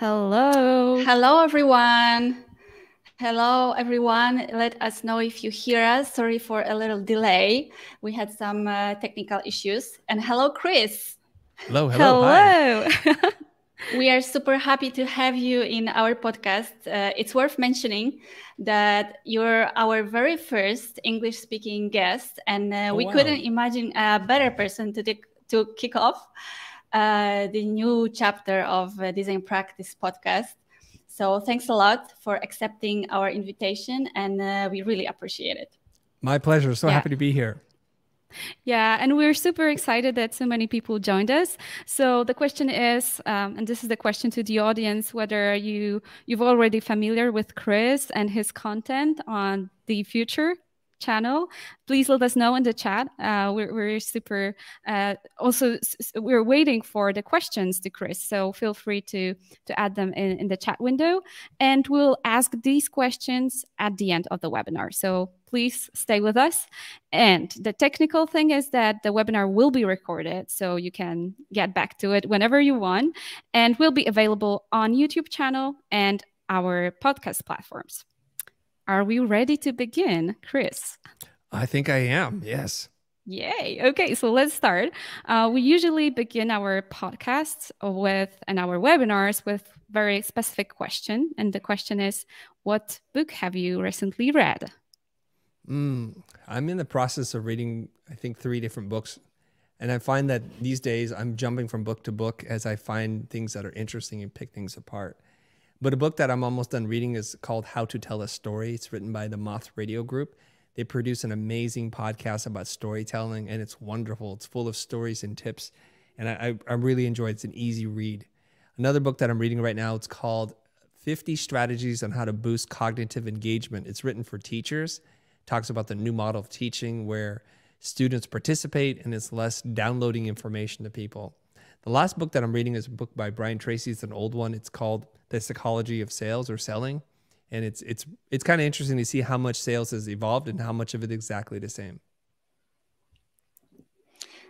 Hello. Hello, everyone. Hello, everyone. Let us know if you hear us. Sorry for a little delay. We had some technical issues. And hello, Chris. Hello. Hello. Hi. We are super happy to have you in our podcast. It's worth mentioning that you're our very first English-speaking guest, and we couldn't imagine a better person to kick off the new chapter of Design Practice podcast. So thanks a lot for accepting our invitation, and we really appreciate it. My pleasure. So happy to be here. Yeah, and we're super excited that so many people joined us. So the question is, and this is the question to the audience, whether you've already familiar with Chris and his content on the Futur channel. Please let us know in the chat. We're super also we're waiting for the questions to Chris, so feel free to add them in the chat window, and we'll ask these questions at the end of the webinar. So please stay with us. And the technical thing is that the webinar will be recorded, so you can get back to it whenever you want, and will be available on YouTube channel and our podcast platforms. Are we ready to begin, Chris? I think I am, yes. Yay. Okay, so let's start. We usually begin our podcasts and our webinars with very specific question. And the question is, what book have you recently read? I'm in the process of reading, I think, 3 different books. And I find that these days I'm jumping from book to book as I find things that are interesting and pick things apart. But a book that I'm almost done reading is called How to Tell a Story. It's written by the Moth Radio Group. They produce an amazing podcast about storytelling, and it's wonderful. It's full of stories and tips, and I really enjoy it. It's an easy read. Another book that I'm reading right now, it's called 50 Strategies on How to Boost Cognitive Engagement. It's written for teachers. It talks about the new model of teaching where students participate, and it's less downloading information to people. The last book that I'm reading is a book by Brian Tracy. It's an old one. It's called The Psychology of Sales or Selling. And it's kind of interesting to see how much sales has evolved and how much of it exactly the same.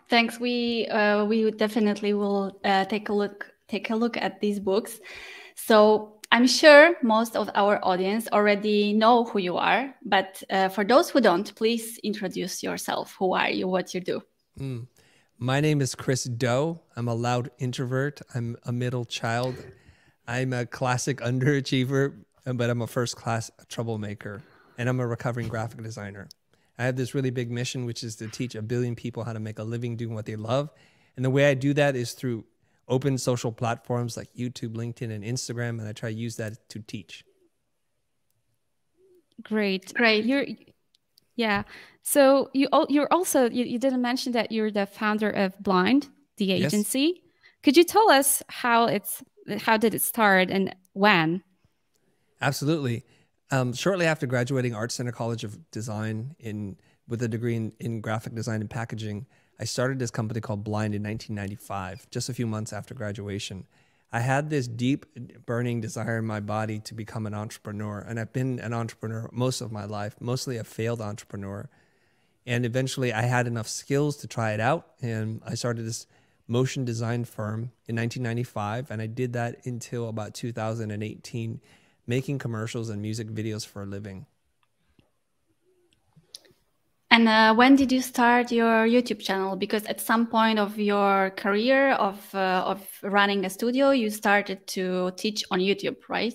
Thanks. We definitely will take a look at these books. So I'm sure most of our audience already know who you are, but for those who don't, please introduce yourself. Who are you? What you do? My name is Chris Doe. I'm a loud introvert. I'm a middle child. I'm a classic underachiever, but I'm a first-class troublemaker, and I'm a recovering graphic designer. I have this really big mission, which is to teach 1 billion people how to make a living doing what they love. And the way I do that is through open social platforms like YouTube, LinkedIn, and Instagram, and I try to use that to teach. Great. Yeah. So you're also, you didn't mention that you're the founder of Blind, the agency. Yes. Could you tell us how did it start and when? Absolutely. Shortly after graduating Art Center College of Design with a degree in graphic design and packaging, I started this company called Blind in 1995, just a few months after graduation. I had this deep burning desire in my body to become an entrepreneur, and I've been an entrepreneur most of my life, mostly a failed entrepreneur. And eventually I had enough skills to try it out, and I started this motion design firm in 1995, and I did that until about 2018, making commercials and music videos for a living. And when did you start your YouTube channel? Because at some point of your career of running a studio, you started to teach on YouTube, right?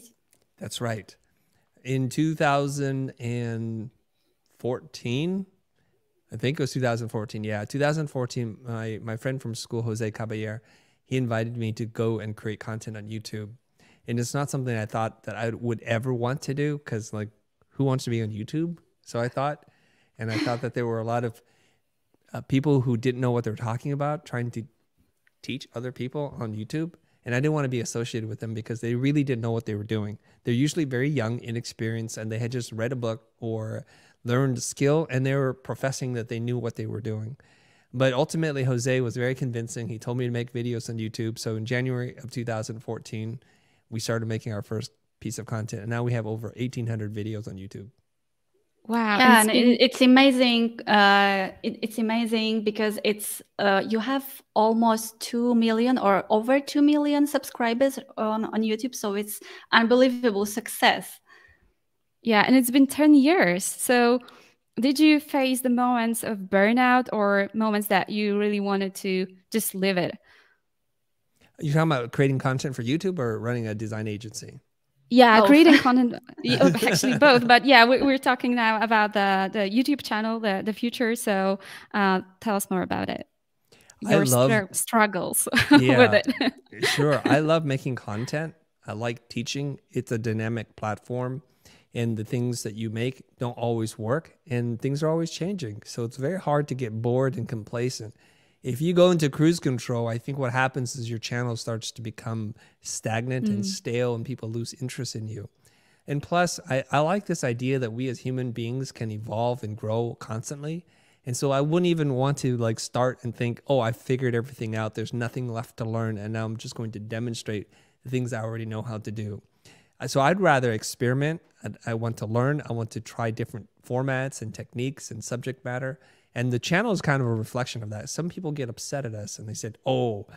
That's right. In 2014, I think it was 2014. Yeah, 2014, my friend from school, Jose Caballero, he invited me to go and create content on YouTube. And it's not something I thought that I would ever want to do, because like, who wants to be on YouTube? So I thought that there were a lot of people who didn't know what they were talking about, trying to teach other people on YouTube. And I didn't want to be associated with them because they really didn't know what they were doing. They're usually very young, inexperienced, and they had just read a book or learned a skill, and they were professing that they knew what they were doing. But ultimately, Jose was very convincing. He told me to make videos on YouTube. So in January of 2014, we started making our first piece of content. And now we have over 1,800 videos on YouTube. Wow. Yeah, and it's amazing. It's amazing because it's you have almost 2 million or over 2 million subscribers on YouTube. So it's unbelievable success. Yeah, and it's been 10 years. So did you face the moments of burnout or moments that you really wanted to just live it? You're talking about creating content for YouTube or running a design agency? Yeah, Both. creating content, actually both. But yeah, we're talking now about the YouTube channel, the Futur. So tell us more about it. Your struggles with it. Sure. I love making content. I like teaching. It's a dynamic platform. And the things that you make don't always work. And things are always changing. So it's very hard to get bored and complacent. If you go into cruise control, I think what happens is your channel starts to become stagnant and stale and people lose interest in you. And plus, I like this idea that we as human beings can evolve and grow constantly. And so I wouldn't even want to like start and think, oh, I figured everything out. There's nothing left to learn. And now I'm just going to demonstrate the things I already know how to do. So I'd rather experiment. I want to learn. I want to try different formats and techniques and subject matter. And the channel is kind of a reflection of that. Some people get upset at us and they said, oh,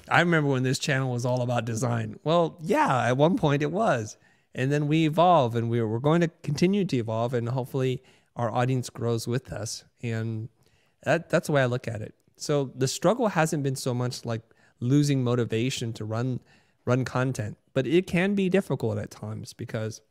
I remember when this channel was all about design. Well, yeah, at one point it was. And then we evolve and we're going to continue to evolve and hopefully our audience grows with us. And that's the way I look at it. So the struggle hasn't been so much like losing motivation to run content, but it can be difficult at times because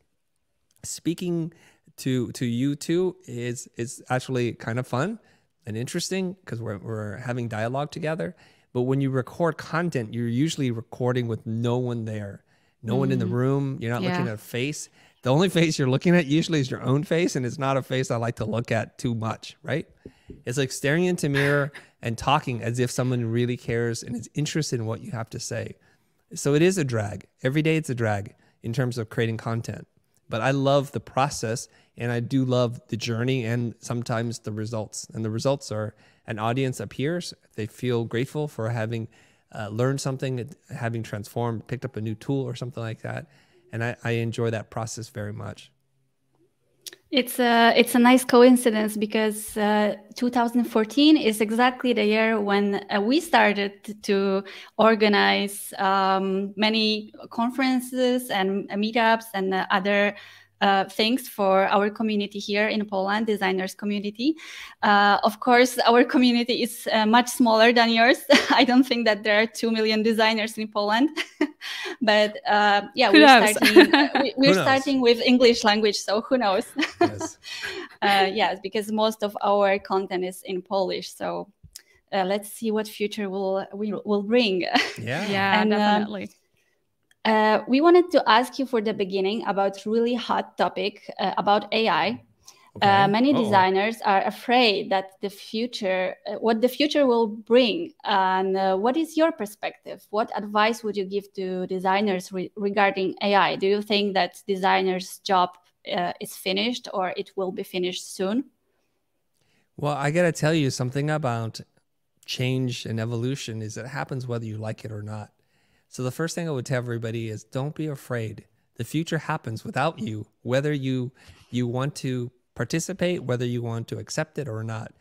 speaking to you two is actually kind of fun and interesting because we're having dialogue together. But when you record content, you're usually recording with no one there, no one in the room. You're not looking at a face. The only face you're looking at usually is your own face, and it's not a face I like to look at too much, right? It's like staring into a mirror and talking as if someone really cares and is interested in what you have to say. So it is a drag. Every day it's a drag in terms of creating content. But I love the process and I do love the journey and sometimes the results. And the results are an audience appears. They feel grateful for having learned something, having transformed, picked up a new tool or something like that. And I enjoy that process very much. It's a nice coincidence because 2014 is exactly the year when we started to organize many conferences and meetups and other things for our community here in Poland, designers community. Of course, our community is much smaller than yours. I don't think that there are 2 million designers in Poland. But yeah, we're starting with English language, so who knows? Yes. Yes, because most of our content is in Polish. So let's see what future will bring. Yeah, and definitely. We wanted to ask you for the beginning about really hot topic about AI. Okay. Many designers are afraid that what the future will bring. And what is your perspective? What advice would you give to designers regarding AI? Do you think that designers' job is finished or it will be finished soon? Well, I got to tell you something about change and evolution is it happens whether you like it or not. So the first thing I would tell everybody is don't be afraid. The future happens without you, whether you want to participate, whether you want to accept it or not.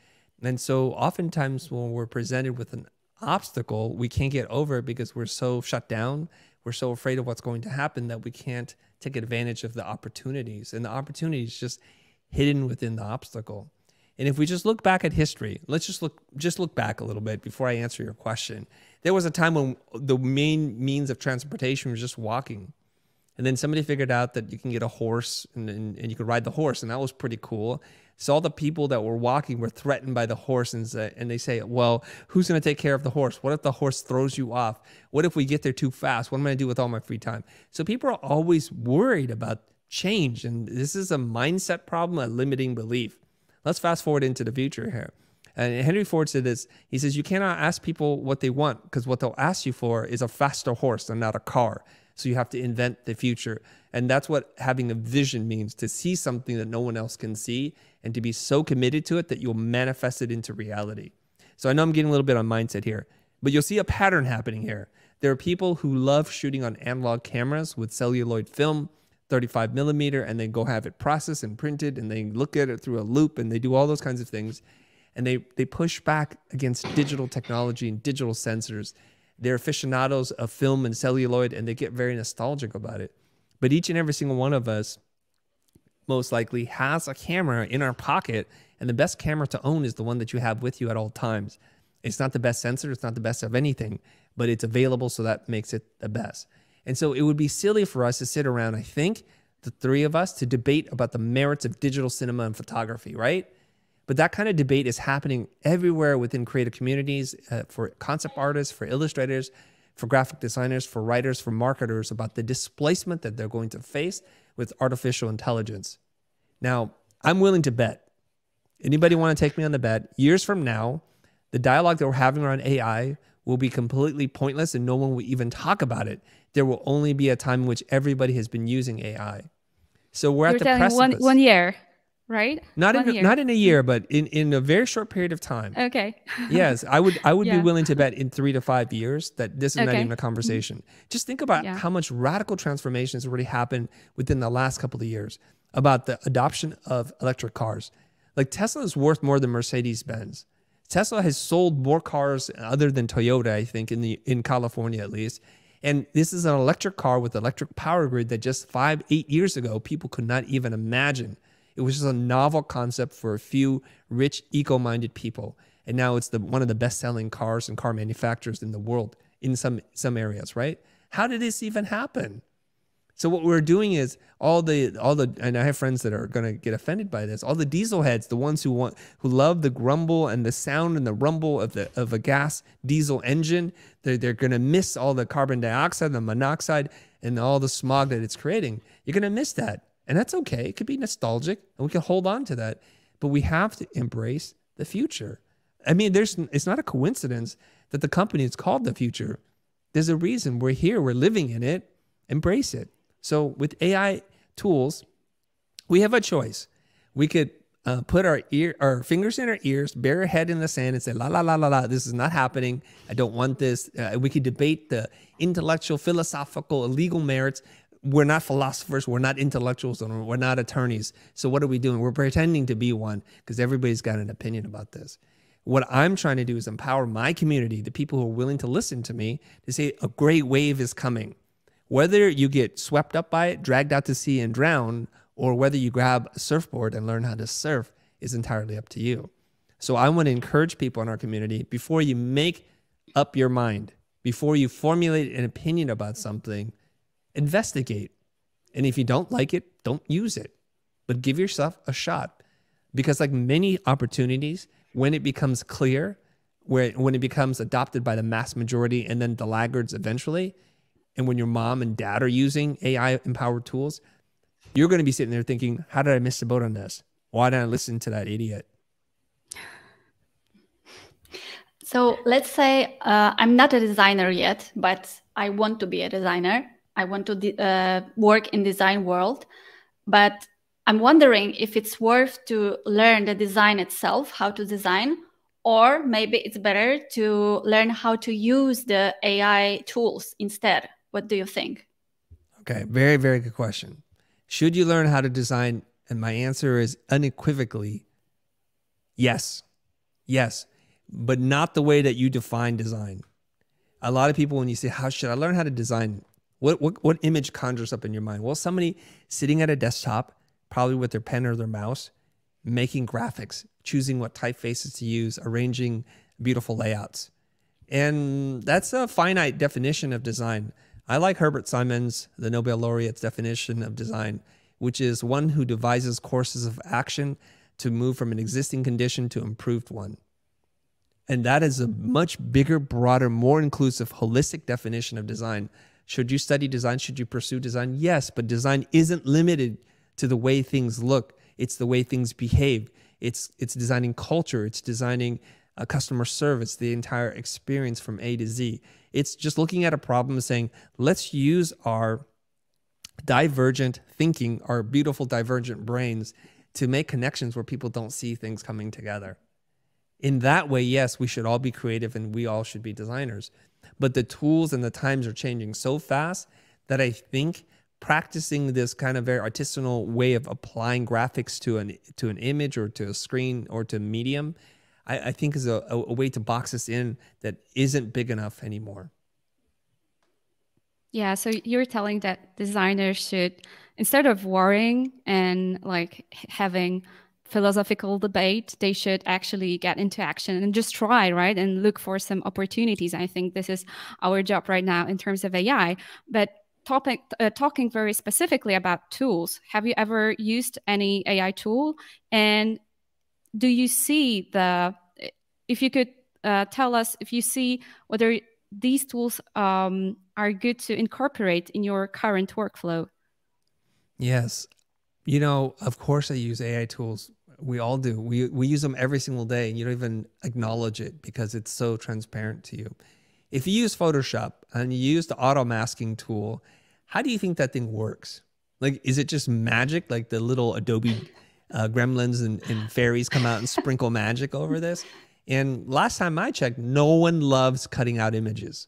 And so oftentimes when we're presented with an obstacle, we can't get over it because we're so shut down. We're so afraid of what's going to happen that we can't take advantage of the opportunities. And the opportunity is just hidden within the obstacle. And if we just look back at history, let's just look back a little bit before I answer your question. There was a time when the main means of transportation was just walking. And then somebody figured out that you can get a horse and you could ride the horse. And that was pretty cool. So all the people that were walking were threatened by the horse and they say, well, who's going to take care of the horse? What if the horse throws you off? What if we get there too fast? What am I going to do with all my free time? So people are always worried about change. And this is a mindset problem, a limiting belief. Let's fast forward into the future here. And Henry Ford said this. He says, you cannot ask people what they want because what they'll ask you for is a faster horse and not a car. So you have to invent the future. And that's what having a vision means, to see something that no one else can see and to be so committed to it that you'll manifest it into reality. So I know I'm getting a little bit on mindset here, but you'll see a pattern happening here. There are people who love shooting on analog cameras with celluloid film. 35 millimeter and they go have it processed and printed and they look at it through a loop and they do all those kinds of things. And they push back against digital technology and digital sensors. They're aficionados of film and celluloid and they get very nostalgic about it. But each and every single one of us most likely has a camera in our pocket, and the best camera to own is the one that you have with you at all times. It's not the best sensor, it's not the best of anything, but it's available, so that makes it the best. And so it would be silly for us to sit around, I think, the three of us, to debate about the merits of digital cinema and photography, right? But that kind of debate is happening everywhere within creative communities, for concept artists, for illustrators, for graphic designers, for writers, for marketers, about the displacement that they're going to face with artificial intelligence. Now, I'm willing to bet. Anybody want to take me on the bet? Years from now, the dialogue that we're having around AI will be completely pointless and no one will even talk about it. There will only be a time in which everybody has been using AI. So we're at the precipice. One year, right? Not in a year, but in a very short period of time. Okay. Yes, I would be willing to bet in 3 to 5 years that this is not even a conversation. Just think about how much radical transformation has already happened within the last couple of years about the adoption of electric cars. Like Tesla is worth more than Mercedes-Benz. Tesla has sold more cars other than Toyota, I think, in California at least. And this is an electric car with electric power grid that just 5-8 years ago, people could not even imagine. It was just a novel concept for a few rich, eco-minded people. And now it's one of the best-selling cars and car manufacturers in the world in some areas, right? How did this even happen? So what we're doing is all the, and I have friends that are going to get offended by this, all the diesel heads, the ones who love the grumble and the sound and the rumble of a gas diesel engine, they're going to miss all the carbon dioxide, the monoxide, and all the smog that it's creating. You're going to miss that. And that's okay. It could be nostalgic and we can hold on to that, but we have to embrace the future. I mean, it's not a coincidence that the company is called The Future. There's a reason. We're here. We're living in it. Embrace it. So with AI tools, we have a choice. We could put our fingers in our ears, bury our head in the sand and say, la, la, la, la, la, this is not happening. I don't want this. We could debate the intellectual, philosophical, legal merits. We're not philosophers. We're not intellectuals. And we're not attorneys. So what are we doing? We're pretending to be one because everybody's got an opinion about this. What I'm trying to do is empower my community, the people who are willing to listen to me, to say a great wave is coming. Whether you get swept up by it, dragged out to sea and drown, or whether you grab a surfboard and learn how to surf is entirely up to you. So I want to encourage people in our community, before you make up your mind, before you formulate an opinion about something, investigate. And if you don't like it, don't use it, but give yourself a shot. Because like many opportunities, when it becomes clear, when it becomes adopted by the mass majority and then the laggards eventually, and when your mom and dad are using AI-empowered tools, you're going to be sitting there thinking, how did I miss the boat on this? Why didn't I listen to that idiot? So let's say I'm not a designer yet, but I want to be a designer. I want to work in design world. But I'm wondering if it's worth to learn the design itself, how to design, or maybe it's better to learn how to use the AI tools instead. What do you think? Okay, very, very good question. Should you learn how to design? And my answer is unequivocally yes. Yes, but not the way that you define design. A lot of people, when you say, how should I learn how to design? What image conjures up in your mind? Well, somebody sitting at a desktop, probably with their pen or their mouse, making graphics, choosing what typefaces to use, arranging beautiful layouts. And that's a finite definition of design. I like Herbert Simon's, the Nobel laureate's definition of design, which is one who devises courses of action to move from an existing condition to improved one. And that is a much bigger, broader, more inclusive, holistic definition of design. Should you study design? Should you pursue design? Yes, but design isn't limited to the way things look. It's the way things behave. It's designing culture. It's designing customer service, the entire experience from A to Z. It's just looking at a problem and saying, let's use our divergent thinking, our beautiful divergent brains to make connections where people don't see things coming together. In that way, yes, we should all be creative and we all should be designers. But the tools and the times are changing so fast that I think practicing this kind of very artisanal way of applying graphics to an image or to a screen or to a medium, I think is a way to box us in that isn't big enough anymore. Yeah, so you're telling that designers should, instead of worrying and like having philosophical debate, they should actually get into action and just try, right? And look for some opportunities. I think this is our job right now in terms of AI. But talking very specifically about tools, have you ever used any AI tool? And do you see if you could tell us if you see whether these tools are good to incorporate in your current workflow? Yes. You know, of course I use AI tools. We all do. We use them every single day, and you don't even acknowledge it because it's so transparent to you. If you use Photoshop and you use the auto masking tool, how do you think that thing works? Like, is it just magic? Like the little Adobe gremlins and fairies come out and sprinkle magic over this? And last time I checked, no one loves cutting out images.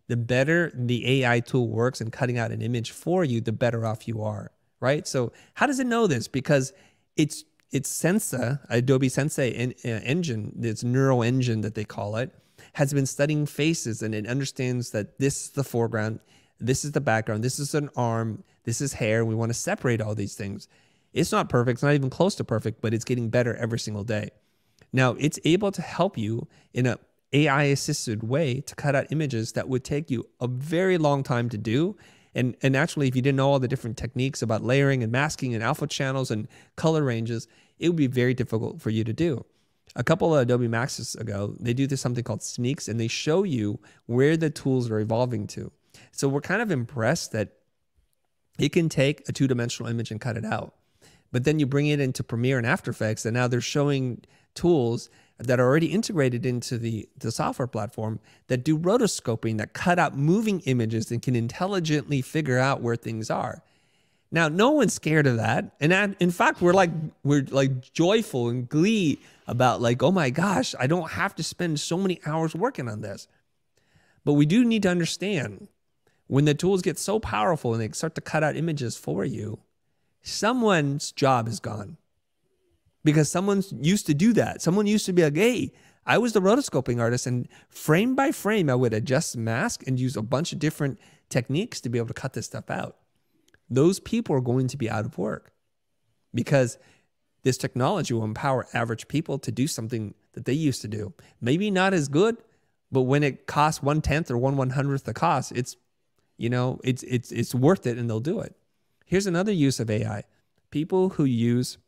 The better the AI tool works in cutting out an image for you, the better off you are, right? So how does it know this? Because it's Sensa, Adobe Sensei engine, this neural engine that they call it, has been studying faces, and it understands that this is the foreground, this is the background, this is an arm, this is hair. We want to separate all these things. It's not perfect. It's not even close to perfect, but it's getting better every single day. Now, it's able to help you in an AI-assisted way to cut out images that would take you a very long time to do. And actually, if you didn't know all the different techniques about layering and masking and alpha channels and color ranges, it would be very difficult for you to do. A couple of Adobe Maxes ago, they do this something called sneaks, and they show you where the tools are evolving to. So we're kind of impressed that it can take a two-dimensional image and cut it out. But then you bring it into Premiere and After Effects, and now they're showing tools that are already integrated into the software platform that do rotoscoping, that cut out moving images and can intelligently figure out where things are. Now, no one's scared of that. And in fact, we're like joyful and glee about like, oh my gosh, I don't have to spend so many hours working on this. But we do need to understand when the tools get so powerful and they start to cut out images for you, someone's job is gone. Because someone used to do that. Someone used to be like, hey, I was the rotoscoping artist, and frame by frame, I would adjust mask and use a bunch of different techniques to be able to cut this stuff out. Those people are going to be out of work because this technology will empower average people to do something that they used to do. Maybe not as good, but when it costs 1/10 or 1/100th the cost, it's worth it, and they'll do it. Here's another use of AI. People who use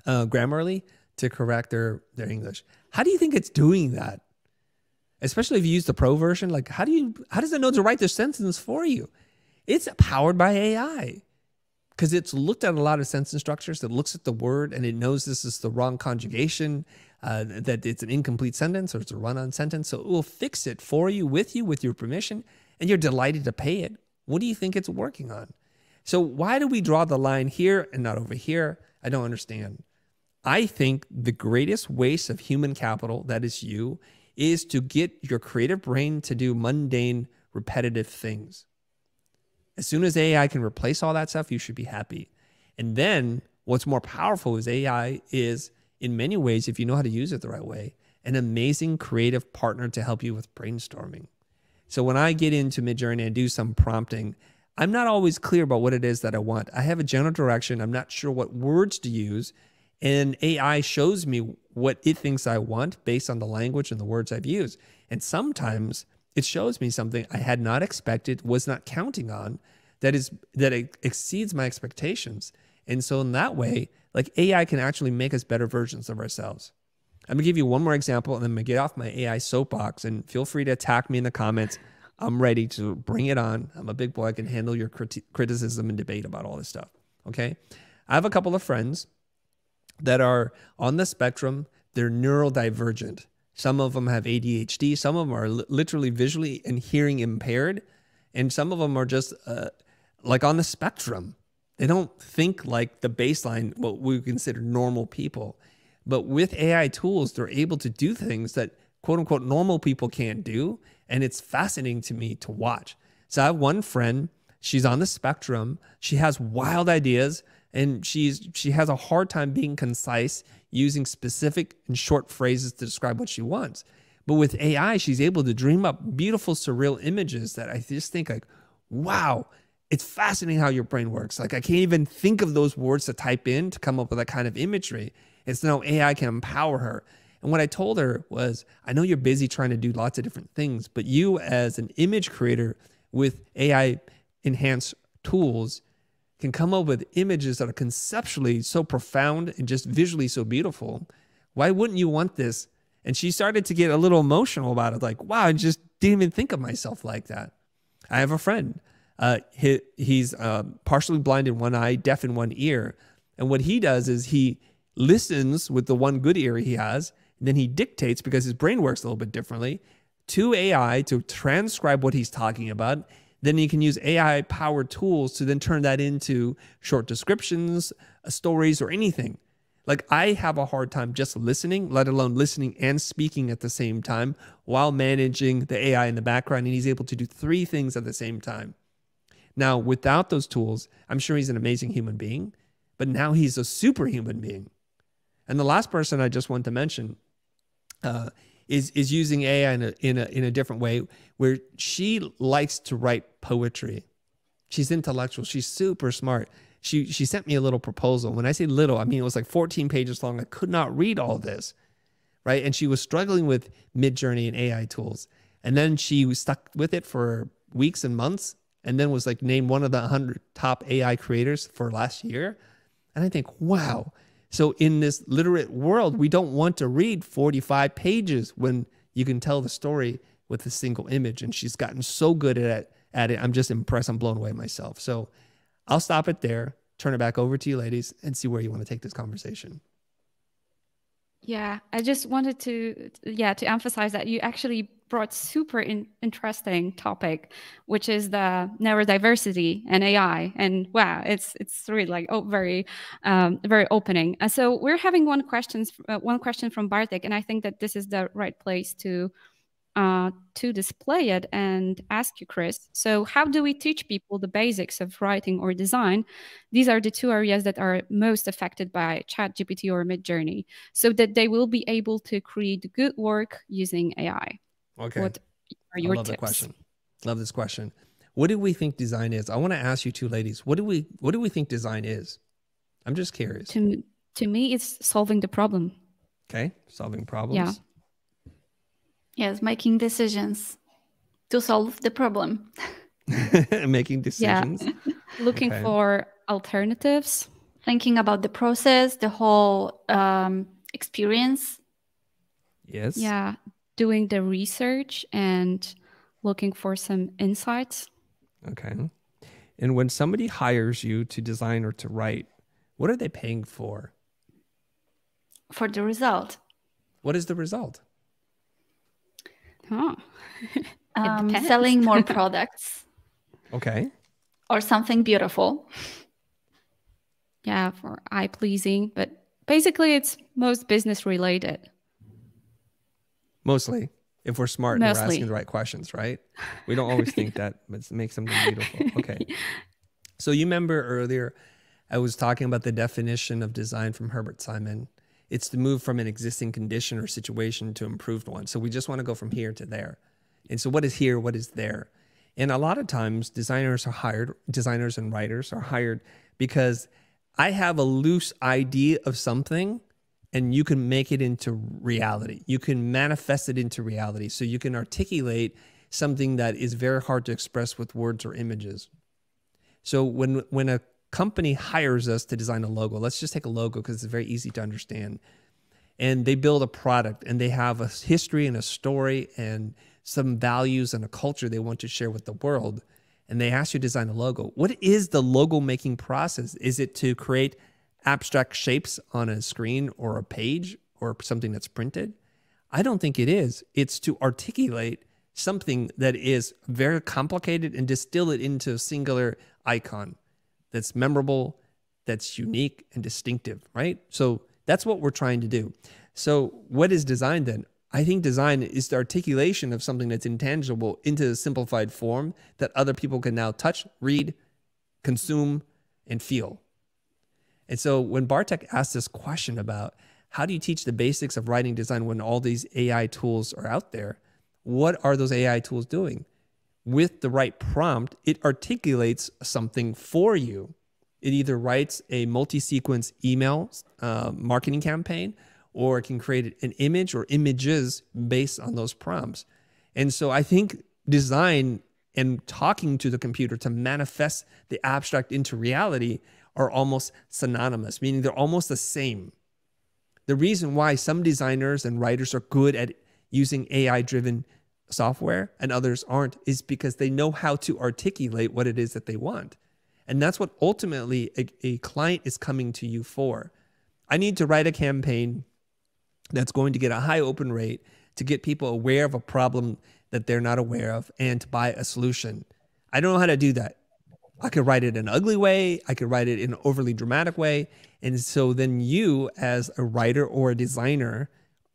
Grammarly to correct their English. How do you think it's doing that? Especially if you use the pro version, like how does it know to write the sentence for you? It's powered by AI because it's looked at a lot of sentence structures. It looks at the word and it knows this is the wrong conjugation, that it's an incomplete sentence or it's a run-on sentence. So it will fix it for you, with your permission, and you're delighted to pay it. What do you think it's working on? So why do we draw the line here and not over here? I don't understand. I think the greatest waste of human capital, that is you, is to get your creative brain to do mundane, repetitive things. As soon as AI can replace all that stuff, you should be happy. And then what's more powerful is AI is, in many ways, if you know how to use it the right way, an amazing creative partner to help you with brainstorming. So when I get into Midjourney and do some prompting, I'm not always clear about what it is that I want. I have a general direction. I'm not sure what words to use. And AI shows me what it thinks I want based on the language and the words I've used. And sometimes it shows me something I had not expected, was not counting on, that exceeds my expectations. And so in that way, like AI can actually make us better versions of ourselves. I'm gonna give you one more example and then I'm gonna get off my AI soapbox, and feel free to attack me in the comments. I'm ready to bring it on. I'm a big boy. I can handle your criticism and debate about all this stuff. Okay. I have a couple of friends that are on the spectrum. They're neurodivergent. Some of them have ADHD. Some of them are literally visually and hearing impaired. And some of them are just like on the spectrum. They don't think like the baseline, what we consider normal people. But with AI tools, they're able to do things that quote unquote normal people can't do. And it's fascinating to me to watch. So I have one friend, She's on the spectrum. She has wild ideas, and she has a hard time being concise, using specific and short phrases to describe what she wants. But with AI, she's able to dream up beautiful, surreal images that I just think like, wow, it's fascinating how your brain works. Like I can't even think of those words to type in to come up with that kind of imagery. It's now AI can empower her. And what I told her was, I know you're busy trying to do lots of different things, but you as an image creator with AI enhanced tools can come up with images that are conceptually so profound and just visually so beautiful. Why wouldn't you want this? And she started to get a little emotional about it. Like, wow, I just didn't even think of myself like that. I have a friend. He's partially blind in one eye, deaf in one ear. And what he does is he listens with the one good ear he has, and then he dictates, because his brain works a little bit differently, to AI to transcribe what he's talking about. Then he can use AI-powered tools to then turn that into short descriptions, stories, or anything. Like I have a hard time just listening, let alone listening and speaking at the same time while managing the AI in the background. And he's able to do 3 things at the same time. Now, without those tools, I'm sure he's an amazing human being, but now he's a superhuman being. And the last person I just want to mention is using AI in a different way, where she likes to write poetry. She's intellectual. She's super smart. She sent me a little proposal. When I say little, I mean it was like 14 pages long. I could not read all this, right? And she was struggling with Midjourney and AI tools. And then she was stuck with it for weeks and months, and then was like named one of the 100 top AI creators for last year. And I think, wow. So in this literate world, we don't want to read 45 pages when you can tell the story with a single image. And she's gotten so good at it. I'm just impressed. I'm blown away myself. So I'll stop it there, turn it back over to you ladies, and see where you want to take this conversation. Yeah, I just wanted to emphasize that you actually brought super interesting topic, which is the neurodiversity and AI. And wow, it's really like very opening. So we're having one question from Bartek, and I think that this is the right place to display it and ask you, Chris. So how do we teach people the basics of writing or design? These are the 2 areas that are most affected by ChatGPT or Midjourney, so that they will be able to create good work using AI. Okay. What are your love tips? The question. Love this question. What do we think design is? I want to ask you 2 ladies. What do we think design is? I'm just curious. To me, it's solving the problem. Okay. Solving problems. Yeah. Yes, making decisions to solve the problem. Making decisions. Yeah. Looking for alternatives. Thinking about the process, the whole experience. Yes. Yeah. Doing the research and looking for some insights. Okay. And when somebody hires you to design or to write, what are they paying for? For the result. What is the result? Huh. Selling more products. Okay. Or something beautiful. Yeah, for eye-pleasing, but basically it's most business related. Mostly, if we're smart and we're asking the right questions, right? We don't always think that, but it makes something beautiful. Okay. So you remember earlier, I was talking about the definition of design from Herbert Simon. It's to move from an existing condition or situation to improved one. So we just want to go from here to there. And so what is here? What is there? And a lot of times designers and writers are hired because I have a loose idea of something and you can make it into reality. You can manifest it into reality. So you can articulate something that is very hard to express with words or images. So when a company hires us to design a logo, let's just take a logo because it's very easy to understand. And they build a product and they have a history and a story and some values and a culture they want to share with the world. And they ask you to design a logo. What is the logo making process? Is it to create abstract shapes on a screen or a page or something that's printed? I don't think it is. It's to articulate something that is very complicated and distill it into a singular icon that's memorable, that's unique and distinctive, right? So that's what we're trying to do. So what is design then? I think design is the articulation of something that's intangible into a simplified form that other people can now touch, read, consume, and feel. And so when Bartek asked this question about how do you teach the basics of writing design when all these AI tools are out there, what are those AI tools doing? With the right prompt, it articulates something for you. It either writes a multi-sequence email marketing campaign, or it can create an image or images based on those prompts. And so I think design and talking to the computer to manifest the abstract into reality are almost synonymous, meaning they're almost the same. The reason why some designers and writers are good at using AI-driven software and others aren't is because they know how to articulate what it is that they want. And that's what ultimately a client is coming to you for. I need to write a campaign that's going to get a high open rate to get people aware of a problem that they're not aware of and to buy a solution. I don't know how to do that. I could write it in an ugly way. I could write it in an overly dramatic way. And so then you, as a writer or a designer,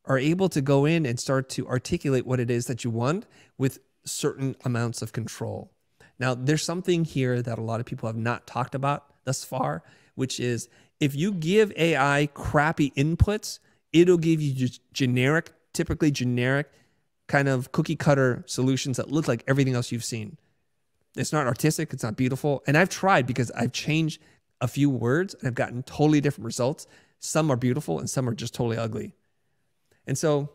are able to go in and start to articulate what it is that you want with certain amounts of control. Now, there's something here that a lot of people have not talked about thus far, which is if you give AI crappy inputs, it'll give you just generic, typically generic, kind of cookie cutter solutions that look like everything else you've seen. It's not artistic, it's not beautiful. And I've tried because I've changed a few words and I've gotten totally different results. Some are beautiful and some are just totally ugly. And so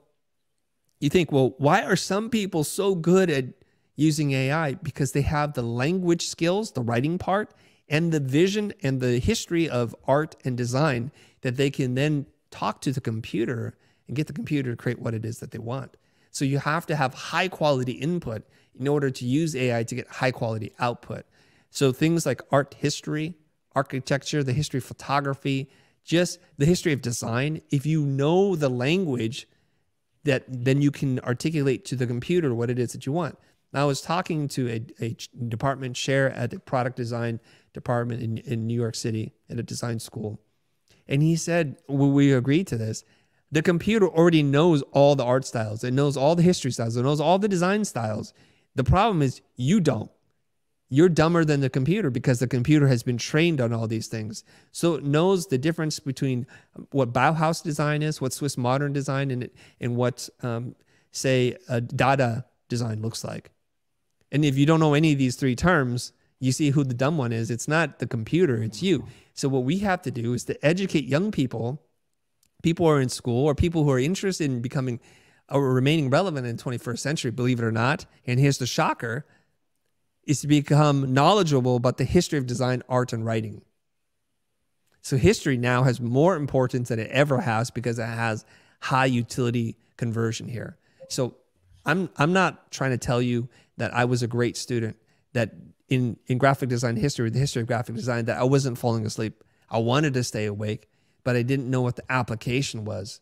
you think, well, why are some people so good at using AI? Because they have the language skills, the writing part, and the vision and the history of art and design that they can then talk to the computer and get the computer to create what it is that they want. So you have to have high quality input in order to use AI to get high quality output. So things like art history, architecture, the history of photography, just the history of design, if you know the language, that then you can articulate to the computer what it is that you want. Now, I was talking to a department chair at the product design department in New York City at a design school. And he said, well, we agreed to this. The computer already knows all the art styles. It knows all the history styles. It knows all the design styles. The problem is you don't. You're dumber than the computer because the computer has been trained on all these things. So it knows the difference between what Bauhaus design is, what Swiss modern design, and what, say, a Dada design looks like. And if you don't know any of these three terms, you see who the dumb one is. It's not the computer, it's you. So what we have to do is to educate young people, people who are in school, or people who are interested in becoming or remaining relevant in the 21st century, believe it or not. And here's the shocker, is to become knowledgeable about the history of design, art, and writing. So history now has more importance than it ever has because it has high utility conversion here. So I'm not trying to tell you that I was a great student, that in graphic design history, the history of graphic design, that I wasn't falling asleep. I wanted to stay awake, but I didn't know what the application was.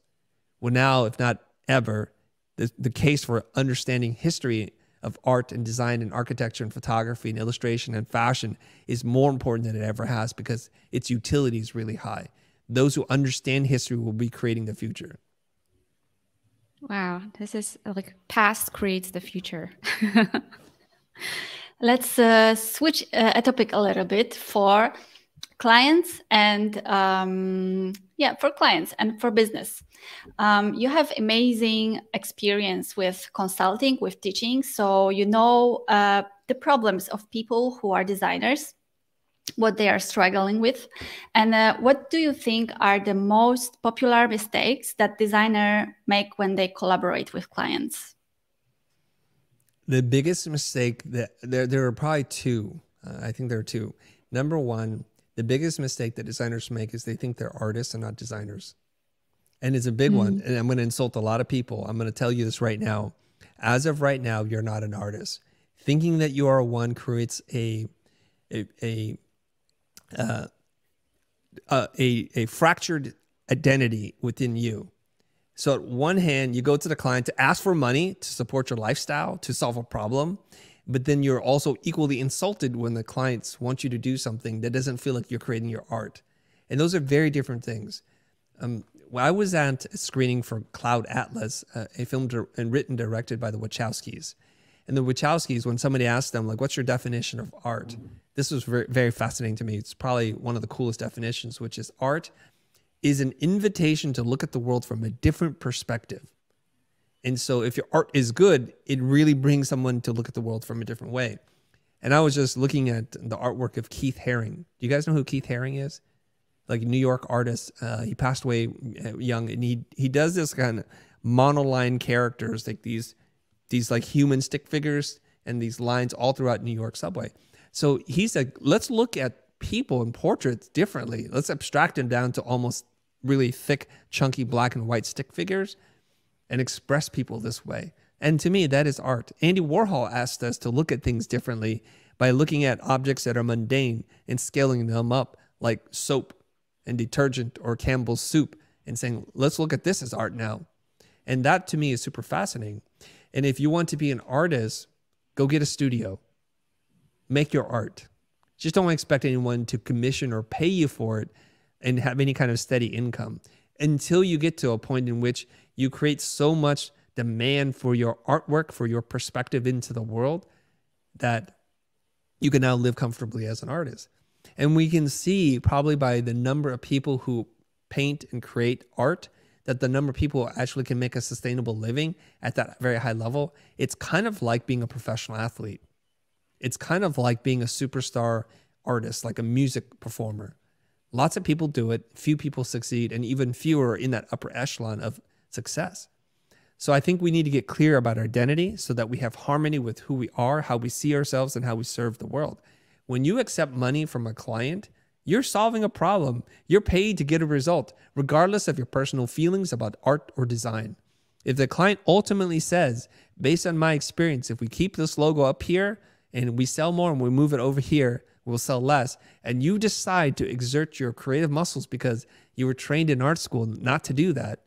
Well, now, if not ever, the case for understanding history of art and design and architecture and photography and illustration and fashion is more important than it ever has because its utility is really high. Those who understand history will be creating the future. Wow, this is like past creates the future. Let's switch a topic a little bit for clients and for clients and for business. You have amazing experience with consulting, with teaching, so you know the problems of people who are designers, what they are struggling with, and what do you think are the most popular mistakes that designers make when they collaborate with clients? The biggest mistake, that there are probably two. I think there are two. Number one, the biggest mistake that designers make is they think they're artists and not designers. And it's a big one. And I'm going to insult a lot of people. I'm going to tell you this right now. As of right now, you're not an artist. Thinking that you are one creates a fractured identity within you. So at one hand, you go to the client to ask for money to support your lifestyle, to solve a problem. But then you're also equally insulted when the clients want you to do something that doesn't feel like you're creating your art. And those are very different things. I was at a screening for Cloud Atlas, a film and written, directed by the Wachowskis. And the Wachowskis, when somebody asked them, like, what's your definition of art? This was very, very fascinating to me. It's probably one of the coolest definitions, which is art is an invitation to look at the world from a different perspective. And so if your art is good, it really brings someone to look at the world from a different way. And I was just looking at the artwork of Keith Haring. Do you guys know who Keith Haring is? Like a New York artist. He passed away young, and he does this kind of monoline characters, like these like human stick figures and these lines all throughout New York subway. So he said, let's look at people and portraits differently. Let's abstract them down to almost really thick, chunky black and white stick figures and express people this way. And to me, that is art. Andy Warhol asked us to look at things differently by looking at objects that are mundane and scaling them up, like soap and detergent or Campbell's soup, and saying, let's look at this as art now. And that to me is super fascinating. And if you want to be an artist, go get a studio. Make your art. Just don't expect anyone to commission or pay you for it and have any kind of steady income until you get to a point in which you create so much demand for your artwork, for your perspective into the world, that you can now live comfortably as an artist. And we can see probably by the number of people who paint and create art, that the number of people who actually can make a sustainable living at that very high level, it's kind of like being a professional athlete. It's kind of like being a superstar artist, like a music performer. Lots of people do it, few people succeed, and even fewer in that upper echelon of success. So I think we need to get clear about our identity so that we have harmony with who we are, how we see ourselves, and how we serve the world. When you accept money from a client, you're solving a problem. You're paid to get a result, regardless of your personal feelings about art or design. If the client ultimately says, based on my experience, if we keep this logo up here and we sell more and we move it over here, we'll sell less, and you decide to exert your creative muscles because you were trained in art school not to do that,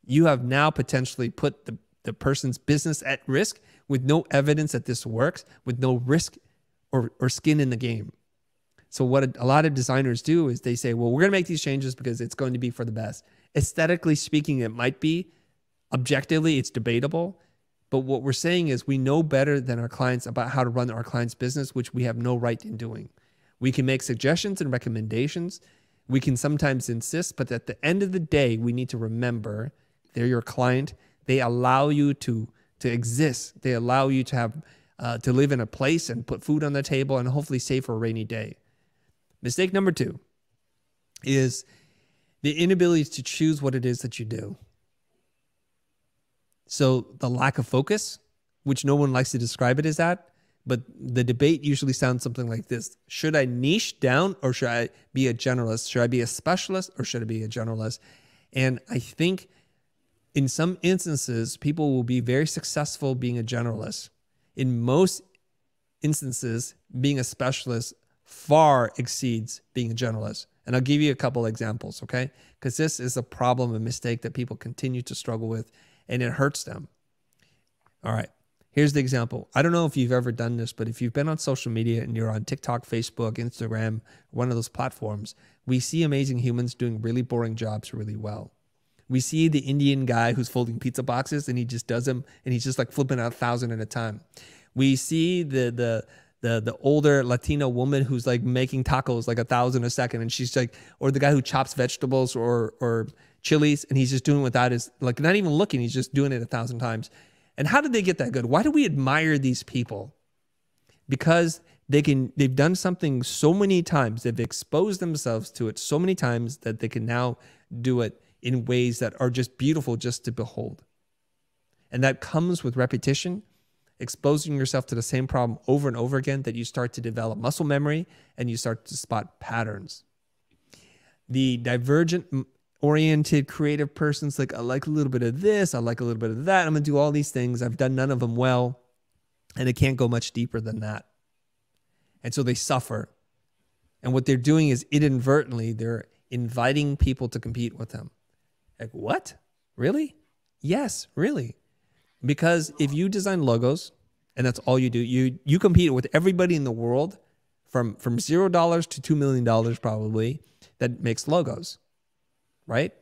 you have now potentially put the person's business at risk with no evidence that this works, with no risk or skin in the game. So what a lot of designers do is they say, well, we're going to make these changes because it's going to be for the best. Aesthetically speaking, it might be. Objectively, it's debatable. But what we're saying is we know better than our clients about how to run our client's business, which we have no right in doing. We can make suggestions and recommendations. We can sometimes insist, but at the end of the day, we need to remember they're your client. They allow you to exist. They allow you to have to live in a place and put food on the table and hopefully save for a rainy day. Mistake number 2 is the inability to choose what it is that you do. So the lack of focus, which no one likes to describe it as that, but the debate usually sounds something like this. Should I niche down or should I be a generalist? Should I be a specialist or should I be a generalist? And I think in some instances, people will be very successful being a generalist. In most instances, being a specialist far exceeds being a generalist. And I'll give you a couple examples, okay? Because this is a problem, a mistake that people continue to struggle with, and it hurts them. All right, here's the example. I don't know if you've ever done this, but if you've been on social media and you're on TikTok, Facebook, Instagram, one of those platforms, we see amazing humans doing really boring jobs really well. We see the Indian guy who's folding pizza boxes and he just does them and he's just like flipping out 1,000 at a time. We see the older Latino woman who's like making tacos like 1,000 a second, and she's like, or the guy who chops vegetables or chilies, and he's just doing without his, like, not even looking, he's just doing it 1,000 times. And how did they get that good? Why do we admire these people? Because they've done something so many times, they've exposed themselves to it so many times that they can now do it in ways that are just beautiful just to behold. And that comes with repetition, exposing yourself to the same problem over and over again, that you start to develop muscle memory and you start to spot patterns. The divergent oriented creative person's like, I like a little bit of this, I like a little bit of that, I'm gonna do all these things, I've done none of them well, and it can't go much deeper than that. And so they suffer. And what they're doing is inadvertently, they're inviting people to compete with them. Like, what? Really? Yes, really. Because if you design logos and that's all you do, you compete with everybody in the world from $0 to $2 million probably that makes logos, right?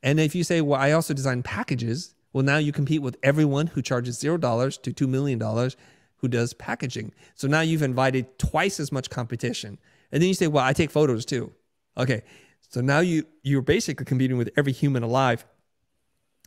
And if you say, well, I also design packages, well, now you compete with everyone who charges $0 to $2 million who does packaging. So now you've invited twice as much competition. And then you say, well, I take photos too. Okay, so now you're basically competing with every human alive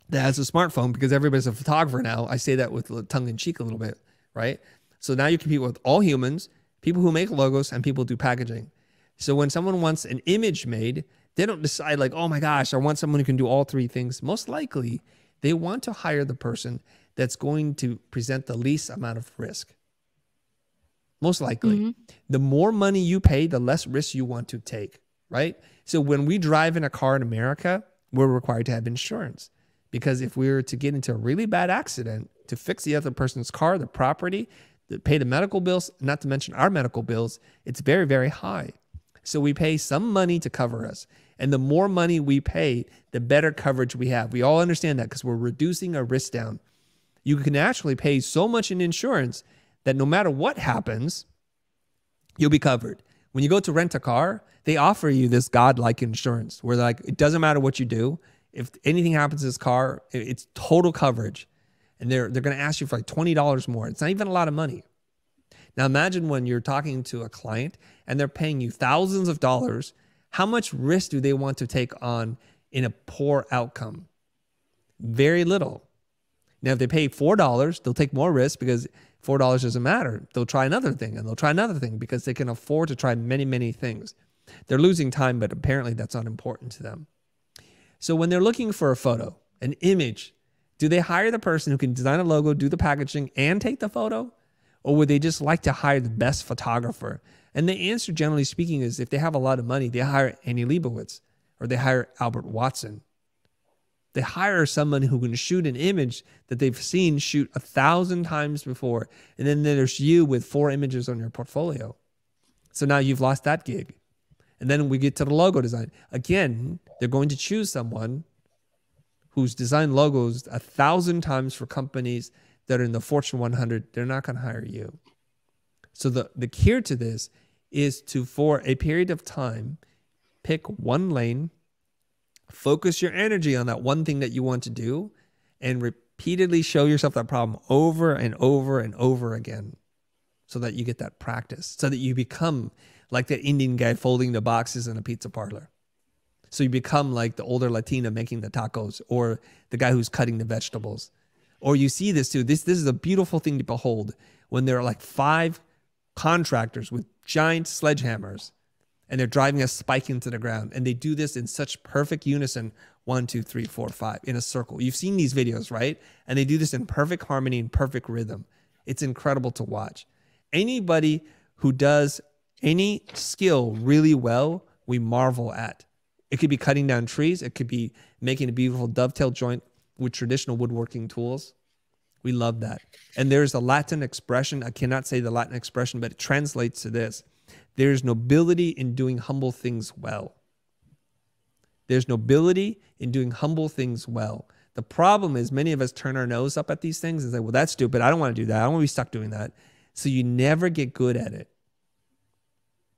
that has a smartphone, because everybody's a photographer now. I say that with tongue in cheek a little bit, right? So now you compete with all humans, people who make logos, and people who do packaging. So when someone wants an image made, they don't decide like, oh my gosh, I want someone who can do all three things. Most likely, they want to hire the person that's going to present the least amount of risk. Most likely. The more money you pay, the less risk you want to take, right? So when we drive in a car in America, we're required to have insurance. Because if we were to get into a really bad accident, to fix the other person's car, the property, to pay the medical bills, not to mention our medical bills, it's very, very high. So we pay some money to cover us. And the more money we pay, the better coverage we have. We all understand that because we're reducing our risk down. You can actually pay so much in insurance that no matter what happens, you'll be covered. When you go to rent a car, they offer you this godlike insurance where like, it doesn't matter what you do. If anything happens to this car, it's total coverage. And they're going to ask you for like $20 more. It's not even a lot of money. Now imagine when you're talking to a client and they're paying you thousands of dollars, how much risk do they want to take on in a poor outcome? Very little. Now if they pay $4, they'll take more risk because $4 doesn't matter. They'll try another thing and they'll try another thing because they can afford to try many, many things. They're losing time, but apparently that's not important to them. So when they're looking for a photo, an image, do they hire the person who can design a logo, do the packaging, and take the photo? Or would they just like to hire the best photographer? And the answer, generally speaking, is if they have a lot of money, they hire Annie Leibovitz or they hire Albert Watson. They hire someone who can shoot an image that they've seen shoot 1,000 times before. And then there's you with 4 images on your portfolio. So now you've lost that gig. And then we get to the logo design. Again, they're going to choose someone who's designed logos 1,000 times for companies that are in the Fortune 100. They're not going to hire you. So the key to this is to, for a period of time, pick one lane, focus your energy on that one thing that you want to do, and repeatedly show yourself that problem over and over and over again so that you get that practice, so that you become like that Indian guy folding the boxes in a pizza parlor. So you become like the older Latina making the tacos, or the guy who's cutting the vegetables. Or you see this too. This is a beautiful thing to behold when there are like 5 contractors with giant sledgehammers and they're driving a spike into the ground. And they do this in such perfect unison. 1, 2, 3, 4, 5 in a circle. You've seen these videos, right? And they do this in perfect harmony and perfect rhythm. It's incredible to watch. Anybody who does any skill really well, we marvel at. It could be cutting down trees. It could be making a beautiful dovetail joint with traditional woodworking tools. We love that. And there's a Latin expression. I cannot say the Latin expression, but it translates to this. There's nobility in doing humble things well. There's nobility in doing humble things well. The problem is many of us turn our nose up at these things and say, well, that's stupid. I don't want to do that. I don't want to be stuck doing that. So you never get good at it.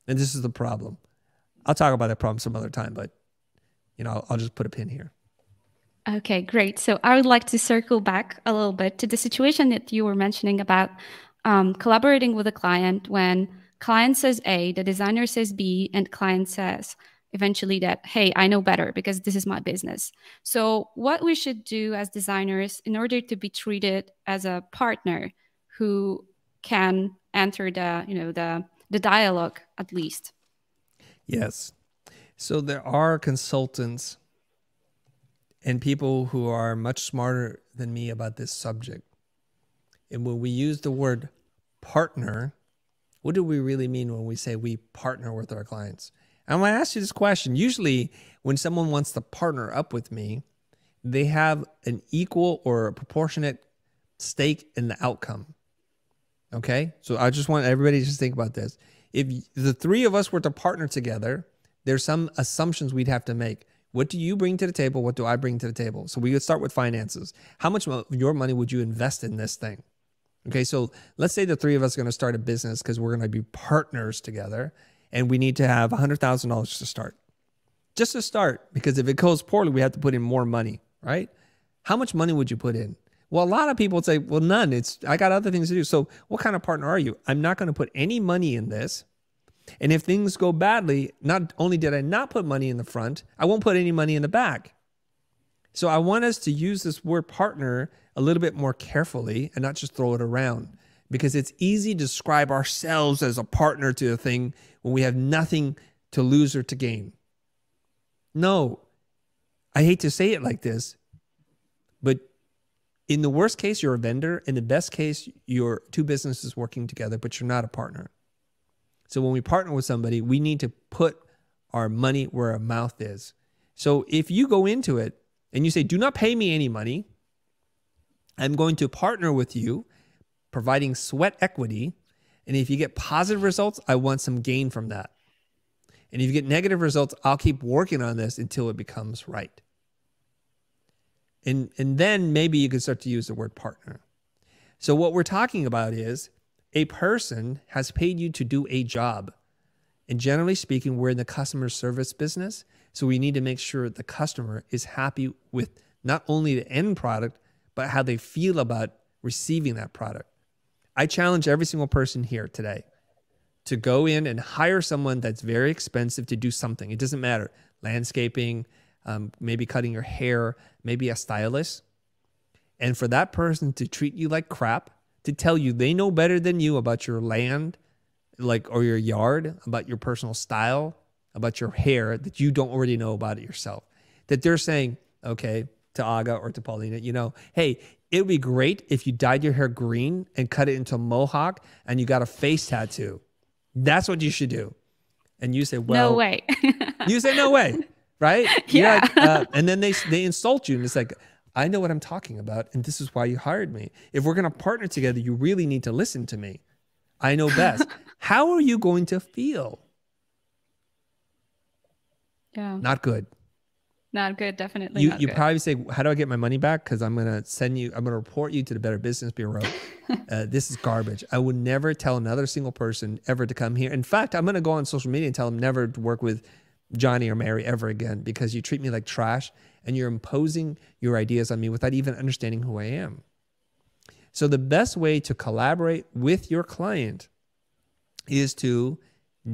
And this is the problem. I'll talk about that problem some other time, but I'll just put a pin here. Okay, great. So I would like to circle back a little bit to the situation that you were mentioning about collaborating with a client when client says A, the designer says B, and client says eventually that, hey, I know better because this is my business. So what we should do as designers in order to be treated as a partner who can enter the dialogue at least. Yes. So there are consultants and people who are much smarter than me about this subject. And when we use the word partner, what do we really mean when we say we partner with our clients? I'm going to ask you this question. Usually when someone wants to partner up with me, they have an equal or a proportionate stake in the outcome. Okay? So I just want everybody to just think about this. If the 3 of us were to partner together, there's some assumptions we'd have to make. What do you bring to the table? What do I bring to the table? So we would start with finances. How much of your money would you invest in this thing? Okay, so let's say the 3 of us are going to start a business because we're going to be partners together and we need to have $100,000 to start. just to start, because if it goes poorly, we have to put in more money, right? How much money would you put in? Well, a lot of people would say, well, none. I got other things to do. So what kind of partner are you? I'm not going to put any money in this. And if things go badly, not only did I not put money in the front, I won't put any money in the back. So I want us to use this word partner a little bit more carefully and not just throw it around, because it's easy to describe ourselves as a partner to a thing when we have nothing to lose or to gain. No, I hate to say it like this, but in the worst case, you're a vendor. In the best case, you're two businesses working together, but you're not a partner. So when we partner with somebody, we need to put our money where our mouth is. So if you go into it and you say, do not pay me any money, I'm going to partner with you, providing sweat equity. And if you get positive results, I want some gain from that. And if you get negative results, I'll keep working on this until it becomes right. And then maybe you can start to use the word partner. So what we're talking about is a person has paid you to do a job. And generally speaking, we're in the customer service business. So we need to make sure the customer is happy with not only the end product, but how they feel about receiving that product. I challenge every single person here today to go in and hire someone that's very expensive to do something. It doesn't matter. Landscaping, maybe cutting your hair, maybe a stylist. And for that person to treat you like crap, to tell you they know better than you about your land, or your yard, about your personal style, about your hair, that you don't already know about it yourself. That they're saying, okay, to Aga or to Paulina, hey, it would be great if you dyed your hair green and cut it into a mohawk and you got a face tattoo. That's what you should do. And you say, well, no way. You say, no way, right? Yeah. And then they insult you. And it's like, I know what I'm talking about. And this is why you hired me. If we're going to partner together, you really need to listen to me. I know best. How are you going to feel? Yeah. Not good. Not good. Definitely You not good. probably say, how do I get my money back? Because I'm going to report you to the Better Business Bureau. This is garbage. I would never tell another single person ever to come here. In fact, I'm going to go on social media and tell them never to work with Johnny or Mary ever again, because you treat me like trash and you're imposing your ideas on me without even understanding who I am. So the best way to collaborate with your client is to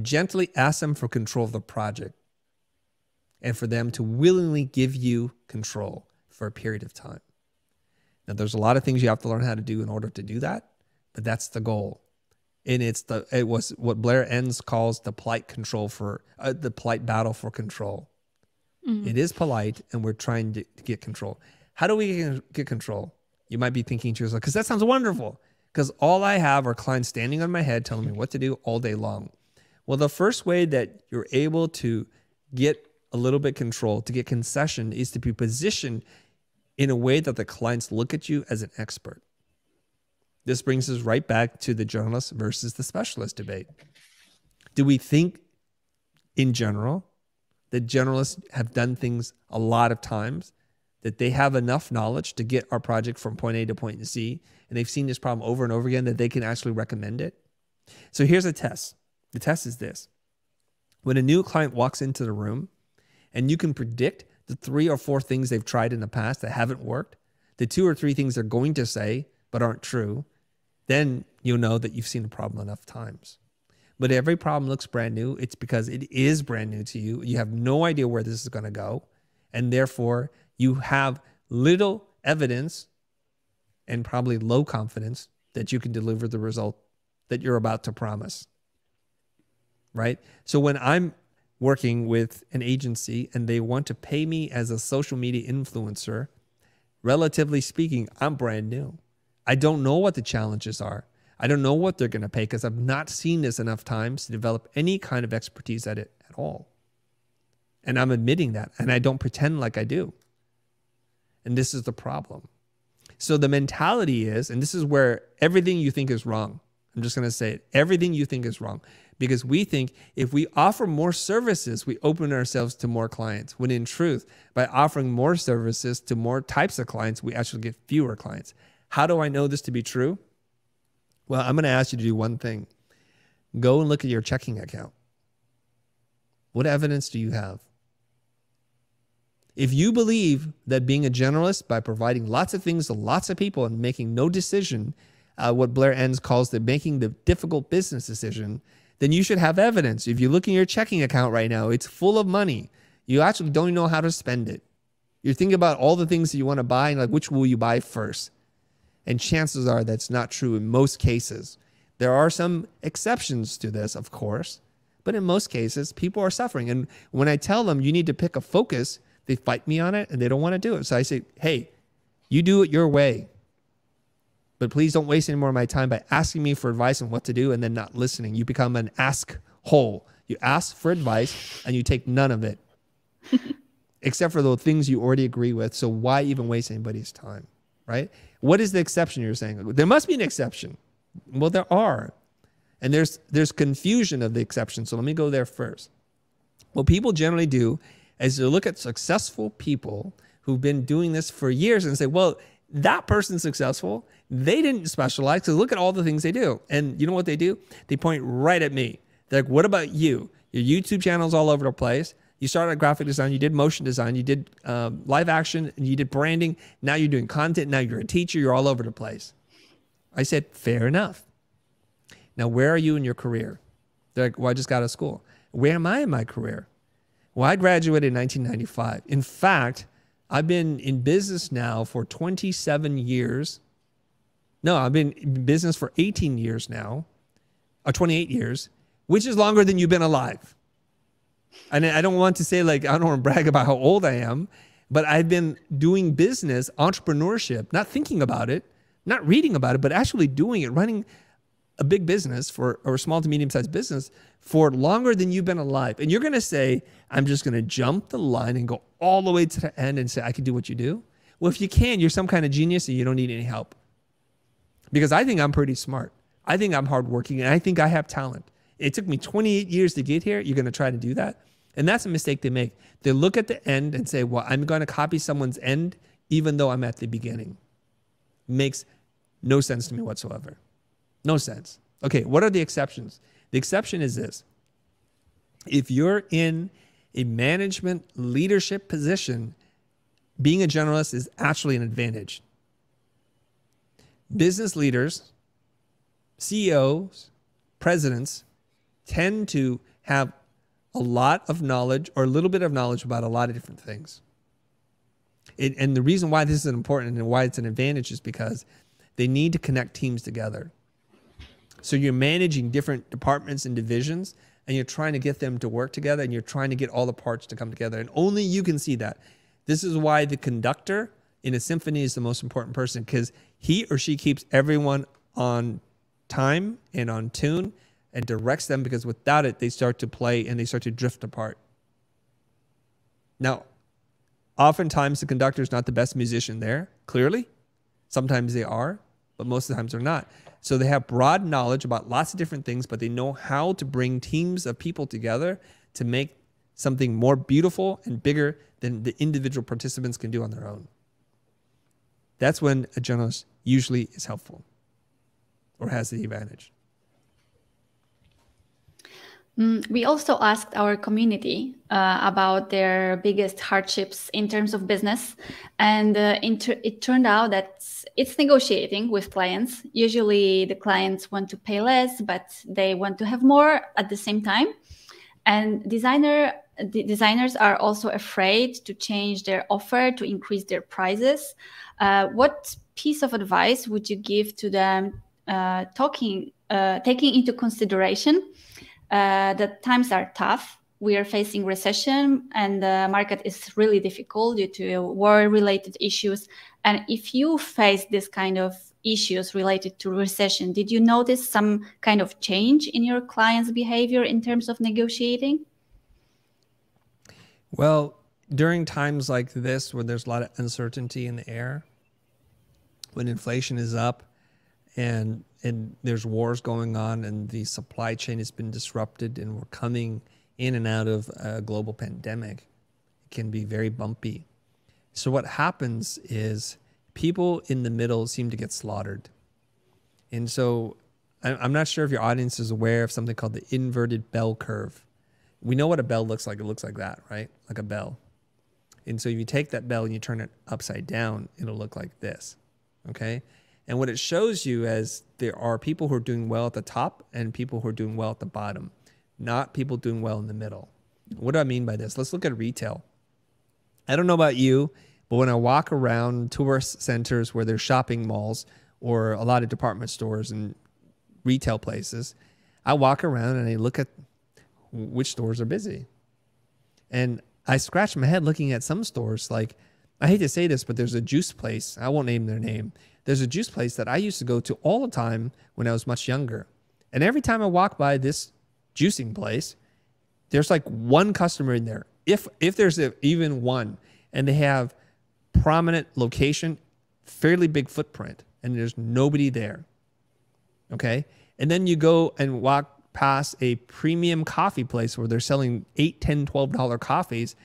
gently ask them for control of the project and for them to willingly give you control for a period of time. Now, there's a lot of things you have to learn how to do in order to do that, but that's the goal. And it was what Blair Enns calls the polite battle for control. Mm-hmm. It is polite, and we're trying to get control. How do we get control? You might be thinking to yourself, because that sounds wonderful, because all I have are clients standing on my head telling me what to do all day long. Well, the first way that you're able to get a little bit control, to get concession, is to be positioned in a way that the clients look at you as an expert. This brings us right back to the generalist versus the specialist debate. Do we think in general that generalists have done things a lot of times, that they have enough knowledge to get our project from point A to point C, and they've seen this problem over and over again, that they can actually recommend it? So here's a test. The test is this. When a new client walks into the room and you can predict the 3 or 4 things they've tried in the past that haven't worked, the 2 or 3 things they're going to say but aren't true, then you'll know that you've seen the problem enough times. But every problem looks brand new. It's because it is brand new to you. You have no idea where this is going to go. And therefore, you have little evidence and probably low confidence that you can deliver the result that you're about to promise. Right? So when I'm working with an agency and they want to pay me as a social media influencer, relatively speaking, I'm brand new. I don't know what the challenges are. I don't know what they're going to pay, because I've not seen this enough times to develop any kind of expertise at it at all. And I'm admitting that, and I don't pretend like I do. And this is the problem. So the mentality is, and this is where everything you think is wrong. I'm just going to say it. Everything you think is wrong. Because we think if we offer more services, we open ourselves to more clients. When in truth, by offering more services to more types of clients, we actually get fewer clients. How do I know this to be true? Well, I'm going to ask you to do one thing. Go and look at your checking account. What evidence do you have? If you believe that being a generalist by providing lots of things to lots of people and making no decision, what Blair Enns calls making the difficult business decision, then you should have evidence. If you look in your checking account right now, it's full of money. You actually don't even know how to spend it. You're thinking about all the things that you want to buy and like, which will you buy first? And chances are that's not true in most cases. There are some exceptions to this, of course, but in most cases, people are suffering. And when I tell them you need to pick a focus, they fight me on it and they don't want to do it. So I say, hey, you do it your way. But please don't waste any more of my time by asking me for advice on what to do and then not listening. You become an ask hole. You ask for advice and you take none of it, except for the things you already agree with. So why even waste anybody's time, right? What is the exception you're saying? There must be an exception. Well, there are. And there's confusion of the exception. So let me go there first. What people generally do is they look at successful people who've been doing this for years and say, well, that person's successful. They didn't specialize because look at all the things they do. And you know what they do? They point right at me. They're like, what about you? Your YouTube channel's all over the place. You started graphic design. You did motion design. You did live action. And you did branding. Now you're doing content. Now you're a teacher. You're all over the place. I said, fair enough. Now, where are you in your career? They're like, well, I just got out of school. Where am I in my career? Well, I graduated in 1995. In fact, I've been in business now for 27 years. No, I've been in business for 18 years now, or 28 years, which is longer than you've been alive. And I don't want to say like, I don't want to brag about how old I am, but I've been doing business, entrepreneurship, not thinking about it, not reading about it, but actually doing it, running a big business or a small to medium-sized business for longer than you've been alive. And you're going to say, I'm just going to jump the line and go all the way to the end and say, I can do what you do. Well, if you can, you're some kind of genius and you don't need any help. Because I think I'm pretty smart. I think I'm hardworking and I think I have talent. It took me 28 years to get here. You're going to try to do that. And that's a mistake they make. They look at the end and say, well, I'm going to copy someone's end, even though I'm at the beginning. Makes no sense to me whatsoever. No sense. Okay, what are the exceptions? The exception is this. If you're in a management leadership position, being a generalist is actually an advantage. Business leaders, CEOs, presidents tend to have a lot of knowledge or a little bit of knowledge about a lot of different things. And the reason why this is important and why it's an advantage is because they need to connect teams together. So you're managing different departments and divisions, and you're trying to get them to work together, and you're trying to get all the parts to come together. And only you can see that. This is why the conductor in a symphony is the most important person, because he or she keeps everyone on time and on tune and directs them, because without it, they start to play and they start to drift apart. Now, oftentimes the conductor is not the best musician there, clearly. Sometimes they are, but most of the times they're not. So they have broad knowledge about lots of different things, but they know how to bring teams of people together to make something more beautiful and bigger than the individual participants can do on their own. That's when a generalist usually is helpful or has the advantage. We also asked our community about their biggest hardships in terms of business. And it turned out that it's negotiating with clients. Usually the clients want to pay less, but they want to have more at the same time. And designers are also afraid to change their offer, to increase their prices. What piece of advice would you give to them, taking into consideration that times are tough? We are facing recession and the market is really difficult due to war-related issues. And if you face this kind of issues related to recession, did you notice some kind of change in your clients' behavior in terms of negotiating? Well, during times like this, where there's a lot of uncertainty in the air, when inflation is up and there's wars going on and the supply chain has been disrupted and we're coming in and out of a global pandemic, it can be very bumpy. So what happens is people in the middle seem to get slaughtered. And so I'm not sure if your audience is aware of something called the inverted bell curve. We know what a bell looks like. It looks like that, right? Like a bell. And so if you take that bell and you turn it upside down, it'll look like this, okay? And what it shows you is there are people who are doing well at the top and people who are doing well at the bottom, not people doing well in the middle. What do I mean by this? Let's look at retail. I don't know about you, but when I walk around tourist centers where there's shopping malls or a lot of department stores and retail places, I walk around and I look at which stores are busy. And I scratch my head looking at some stores. Like, I hate to say this, but there's a juice place. I won't name their name. There's a juice place that I used to go to all the time when I was much younger. And every time I walk by this juicing place, there's like one customer in there. If there's even one, and they have prominent location, fairly big footprint, and there's nobody there. Okay. And then you go and walk past a premium coffee place where they're selling $8, $10, $12 coffees,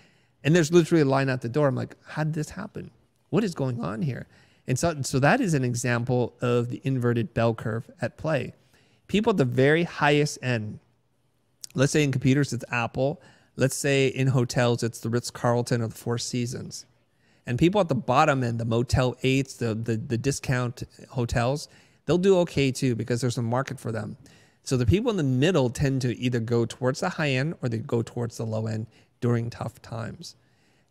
and there's literally a line out the door. I'm like, how did this happen? What is going on here? And so that is an example of the inverted bell curve at play. People at the very highest end, let's say in computers, it's Apple. Let's say in hotels, it's the Ritz-Carlton or the Four Seasons. And people at the bottom end, the Motel 8s, the discount hotels, they'll do okay too because there's a market for them. So the people in the middle tend to either go towards the high end or they go towards the low end during tough times.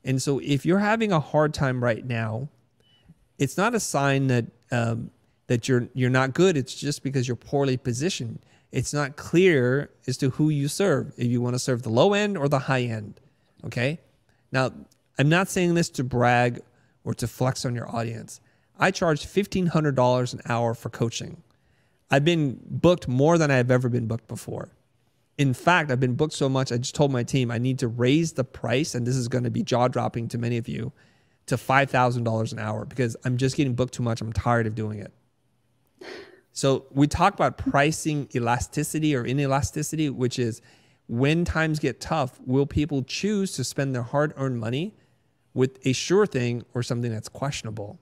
And so if you're having a hard time right now, it's not a sign that that you're not good. It's just because you're poorly positioned. It's not clear as to who you serve, if you want to serve the low end or the high end. Okay. Now, I'm not saying this to brag or to flex on your audience. I charge $1,500 an hour for coaching. I've been booked more than I've ever been booked before. In fact, I've been booked so much, I just told my team I need to raise the price, and this is going to be jaw-dropping to many of you, to $5,000 an hour because I'm just getting booked too much. I'm tired of doing it. So we talk about pricing elasticity or inelasticity, which is when times get tough, will people choose to spend their hard-earned money with a sure thing or something that's questionable?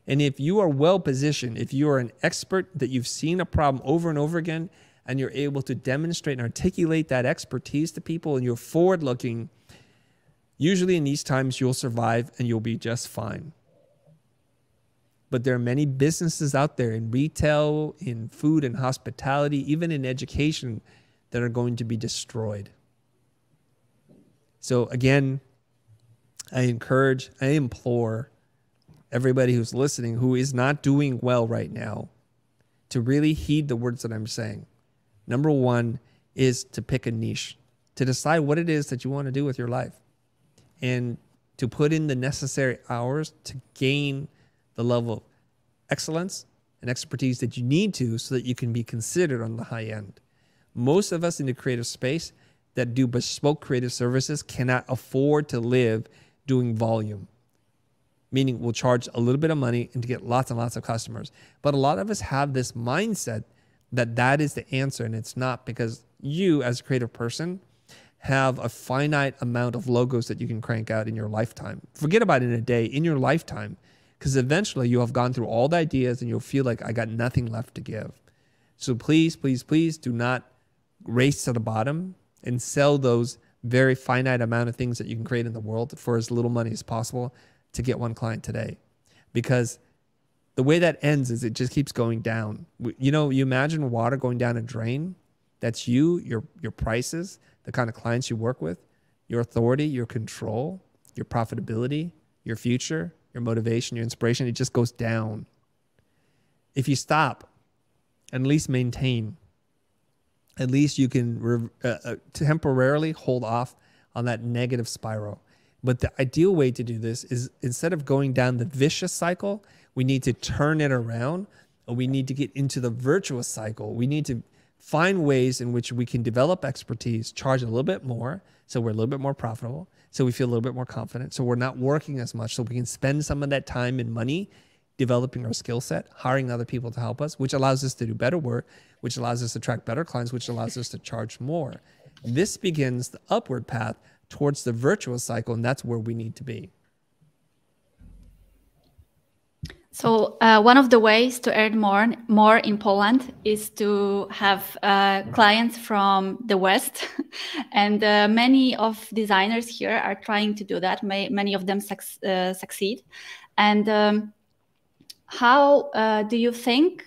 And if you are well positioned, if you are an expert that you've seen a problem over and over again, and you're able to demonstrate and articulate that expertise to people, and you're forward looking, usually in these times you'll survive and you'll be just fine. But there are many businesses out there in retail, in food and hospitality, even in education, that are going to be destroyed. So again, I implore everybody who's listening who is not doing well right now to really heed the words that I'm saying. Number one is to pick a niche, to decide what it is that you want to do with your life, and to put in the necessary hours to gain the level of excellence and expertise that you need to so that you can be considered on the high end. Most of us in the creative space that do bespoke creative services cannot afford to live doing volume, meaning we'll charge a little bit of money and to get lots and lots of customers. But a lot of us have this mindset that that is the answer, and it's not, because you as a creative person have a finite amount of logos that you can crank out in your lifetime. Forget about it in a day, in your lifetime, because eventually you'll have gone through all the ideas and you'll feel like I got nothing left to give. So please, please, please do not race to the bottom and sell those very finite amount of things that you can create in the world for as little money as possible to get one client today. Because the way that ends is it just keeps going down. You know, you imagine water going down a drain. That's you, your prices, the kind of clients you work with, your authority, your control, your profitability, your future, your motivation, your inspiration. It just goes down. If you stop and at least maintain, at least you can temporarily hold off on that negative spiral. But the ideal way to do this is, instead of going down the vicious cycle, we need to turn it around, and we need to get into the virtuous cycle. We need to find ways in which we can develop expertise, charge a little bit more, so we're a little bit more profitable, so we feel a little bit more confident, so we're not working as much, so we can spend some of that time and money developing our skill set, hiring other people to help us, which allows us to do better work, which allows us to attract better clients, which allows us to charge more. This begins the upward path towards the virtuous cycle, and that's where we need to be. So one of the ways to earn more in Poland is to have clients from the West, and many of designers here are trying to do that. Many of them succeed. And how do you think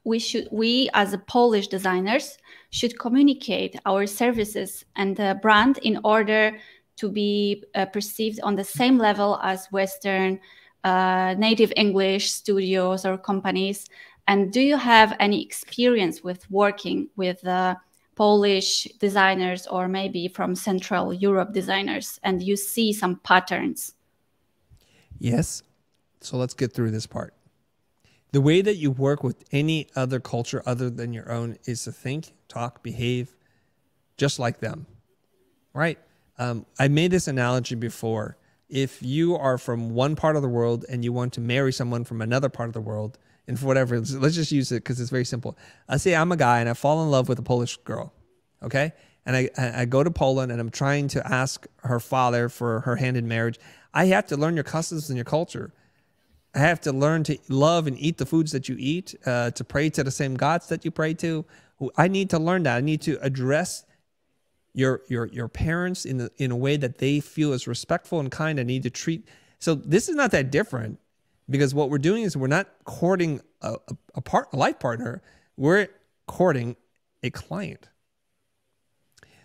we as a Polish designers should communicate our services and brand in order to be perceived on the same level as Western native English studios or companies? And do you have any experience with working with Polish designers or maybe from Central Europe designers, and you see some patterns? Yes. So let's get through this part. The way that you work with any other culture other than your own is to think, talk, behave just like them, right? I made this analogy before. If you are from one part of the world and you want to marry someone from another part of the world, and for whatever, let's just use it because it's very simple. I say I'm a guy and I fall in love with a Polish girl, okay? And I go to Poland and I'm trying to ask her father for her hand in marriage. I have to learn your customs and your culture. I have to learn to love and eat the foods that you eat, to pray to the same gods that you pray to. I need to learn that. I need to address your parents in a way that they feel is respectful and kind. I need to treat. So this is not that different, because what we're doing is we're not courting a life partner. We're courting a client.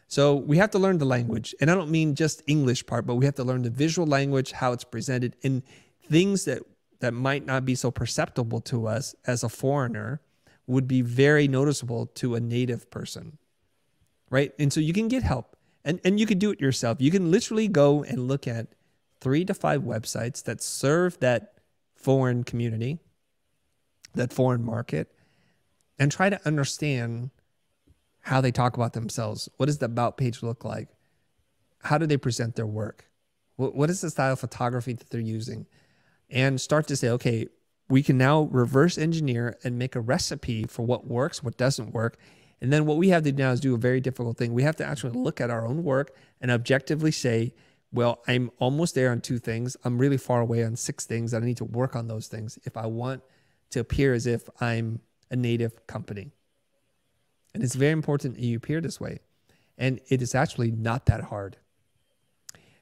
So we have to learn the language, and I don't mean just English part, but we have to learn the visual language, how it's presented, and things that might not be so perceptible to us as a foreigner would be very noticeable to a native person. Right? And so you can get help, and you can do it yourself. You can literally go and look at 3 to 5 websites that serve that foreign community, that foreign market, and try to understand how they talk about themselves. What does the about page look like? How do they present their work? What is the style of photography that they're using? And start to say, okay, we can now reverse engineer and make a recipe for what works, what doesn't work. And then what we have to do now is do a very difficult thing. We have to actually look at our own work and objectively say, well, I'm almost there on 2 things. I'm really far away on 6 things. I need to work on those things if I want to appear as if I'm a native company. And it's very important that you appear this way. And it is actually not that hard.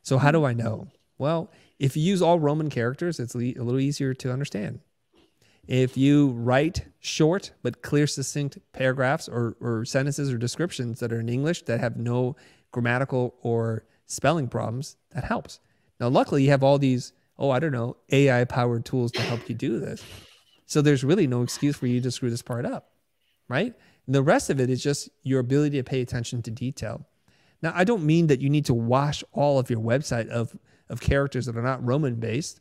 So how do I know? Well, if you use all Roman characters, it's a little easier to understand. If you write short but clear, succinct paragraphs or sentences or descriptions that are in English that have no grammatical or spelling problems, that helps. Now, luckily, you have all these, AI-powered tools to help you do this. So there's really no excuse for you to screw this part up, right? And the rest of it is just your ability to pay attention to detail. Now, I don't mean that you need to wash all of your website of characters that are not Roman-based,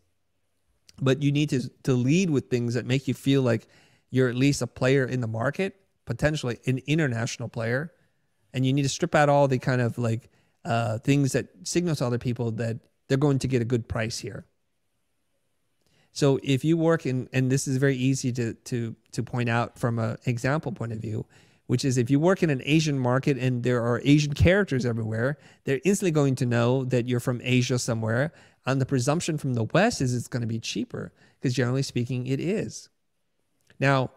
but you need to lead with things that make you feel like you're at least a player in the market, potentially an international player. And you need to strip out all the kind of like things that signal to other people that they're going to get a good price here. So if you work in, and this is very easy to point out from an example point of view, which is if you work in an Asian market and there are Asian characters everywhere, they're instantly going to know that you're from Asia somewhere. And the presumption from the West is it's going to be cheaper, because generally speaking, it is. Now,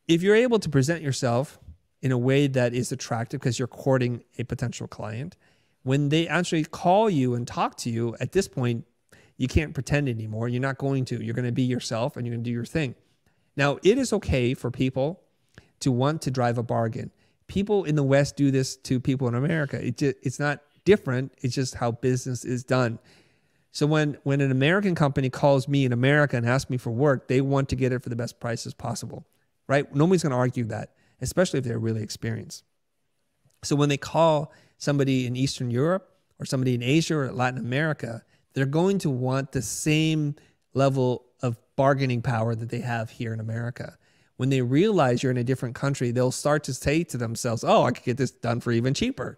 if you're able to present yourself in a way that is attractive because you're courting a potential client, when they actually call you and talk to you, at this point, you can't pretend anymore. You're not going to. You're going to be yourself and you're going to do your thing. Now, it is okay for people to want to drive a bargain. People in the West do this to people in America. It's not different. It's just how business is done. So when an American company calls me in America and asks me for work, they want to get it for the best prices possible, right? Nobody's going to argue that, especially if they're really experienced. So when they call somebody in Eastern Europe or somebody in Asia or Latin America, they're going to want the same level of bargaining power that they have here in America. When they realize you're in a different country, they'll start to say to themselves, oh, I could get this done for even cheaper.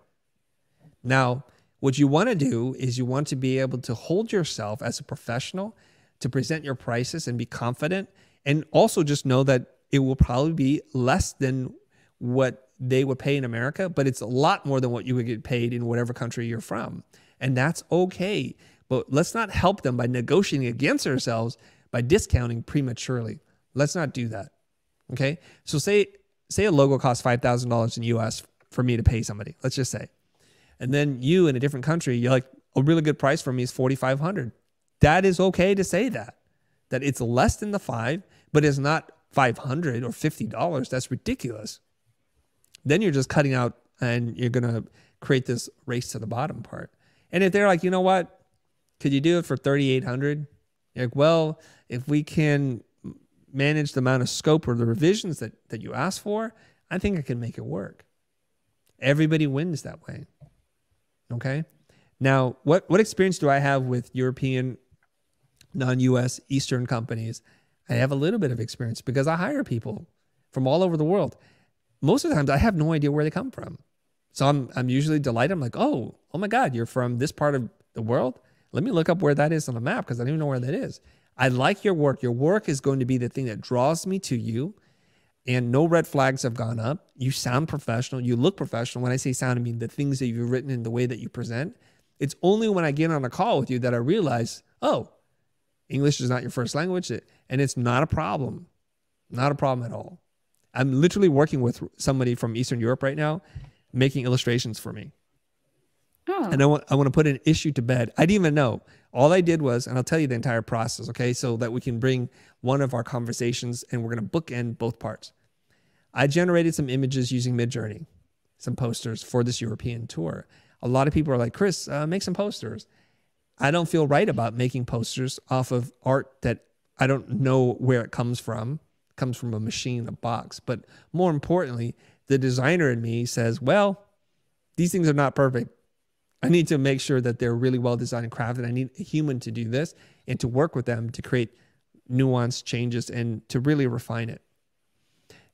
Now, what you want to do is you want to be able to hold yourself as a professional, to present your prices and be confident, and also just know that it will probably be less than what they would pay in America, but it's a lot more than what you would get paid in whatever country you're from. And that's okay. But let's not help them by negotiating against ourselves, by discounting prematurely. Let's not do that. Okay. So say a logo costs $5,000 in the US for me to pay somebody, let's just say. And then you in a different country, you're like, a really good price for me is $4,500. That is okay to say that it's less than the $5, but it's not $500 or $50. That's ridiculous. Then you're just cutting out and you're going to create this race to the bottom part. And if they're like, you know what, could you do it for $3,800? You're like, well, if we can manage the amount of scope or the revisions that you ask for, I think I can make it work. Everybody wins that way. Okay. Now, what experience do I have with European, non-US, Eastern companies? I have a little bit of experience because I hire people from all over the world. Most of the times I have no idea where they come from. So I'm usually delighted. I'm like, oh my God, you're from this part of the world? Let me look up where that is on the map because I don't even know where that is. I like your work. Your work is going to be the thing that draws me to you, and no red flags have gone up. You sound professional. You look professional. When I say sound, I mean the things that you've written and the way that you present. It's only when I get on a call with you that I realize, oh, English is not your first language, and it's not a problem. Not a problem at all. I'm literally working with somebody from Eastern Europe right now, making illustrations for me. Oh. And I want to put an issue to bed. I didn't even know. All I did was, and I'll tell you the entire process, okay, so that we can bring one of our conversations and we're going to bookend both parts. I generated some images using Midjourney, some posters for this European tour. A lot of people are like, Chris, make some posters. I don't feel right about making posters off of art that I don't know where it comes from. It comes from a machine, a box. But more importantly, the designer in me says, well, these things are not perfect. I need to make sure that they're really well designed and crafted. I need a human to do this and to work with them to create nuanced changes and to really refine it.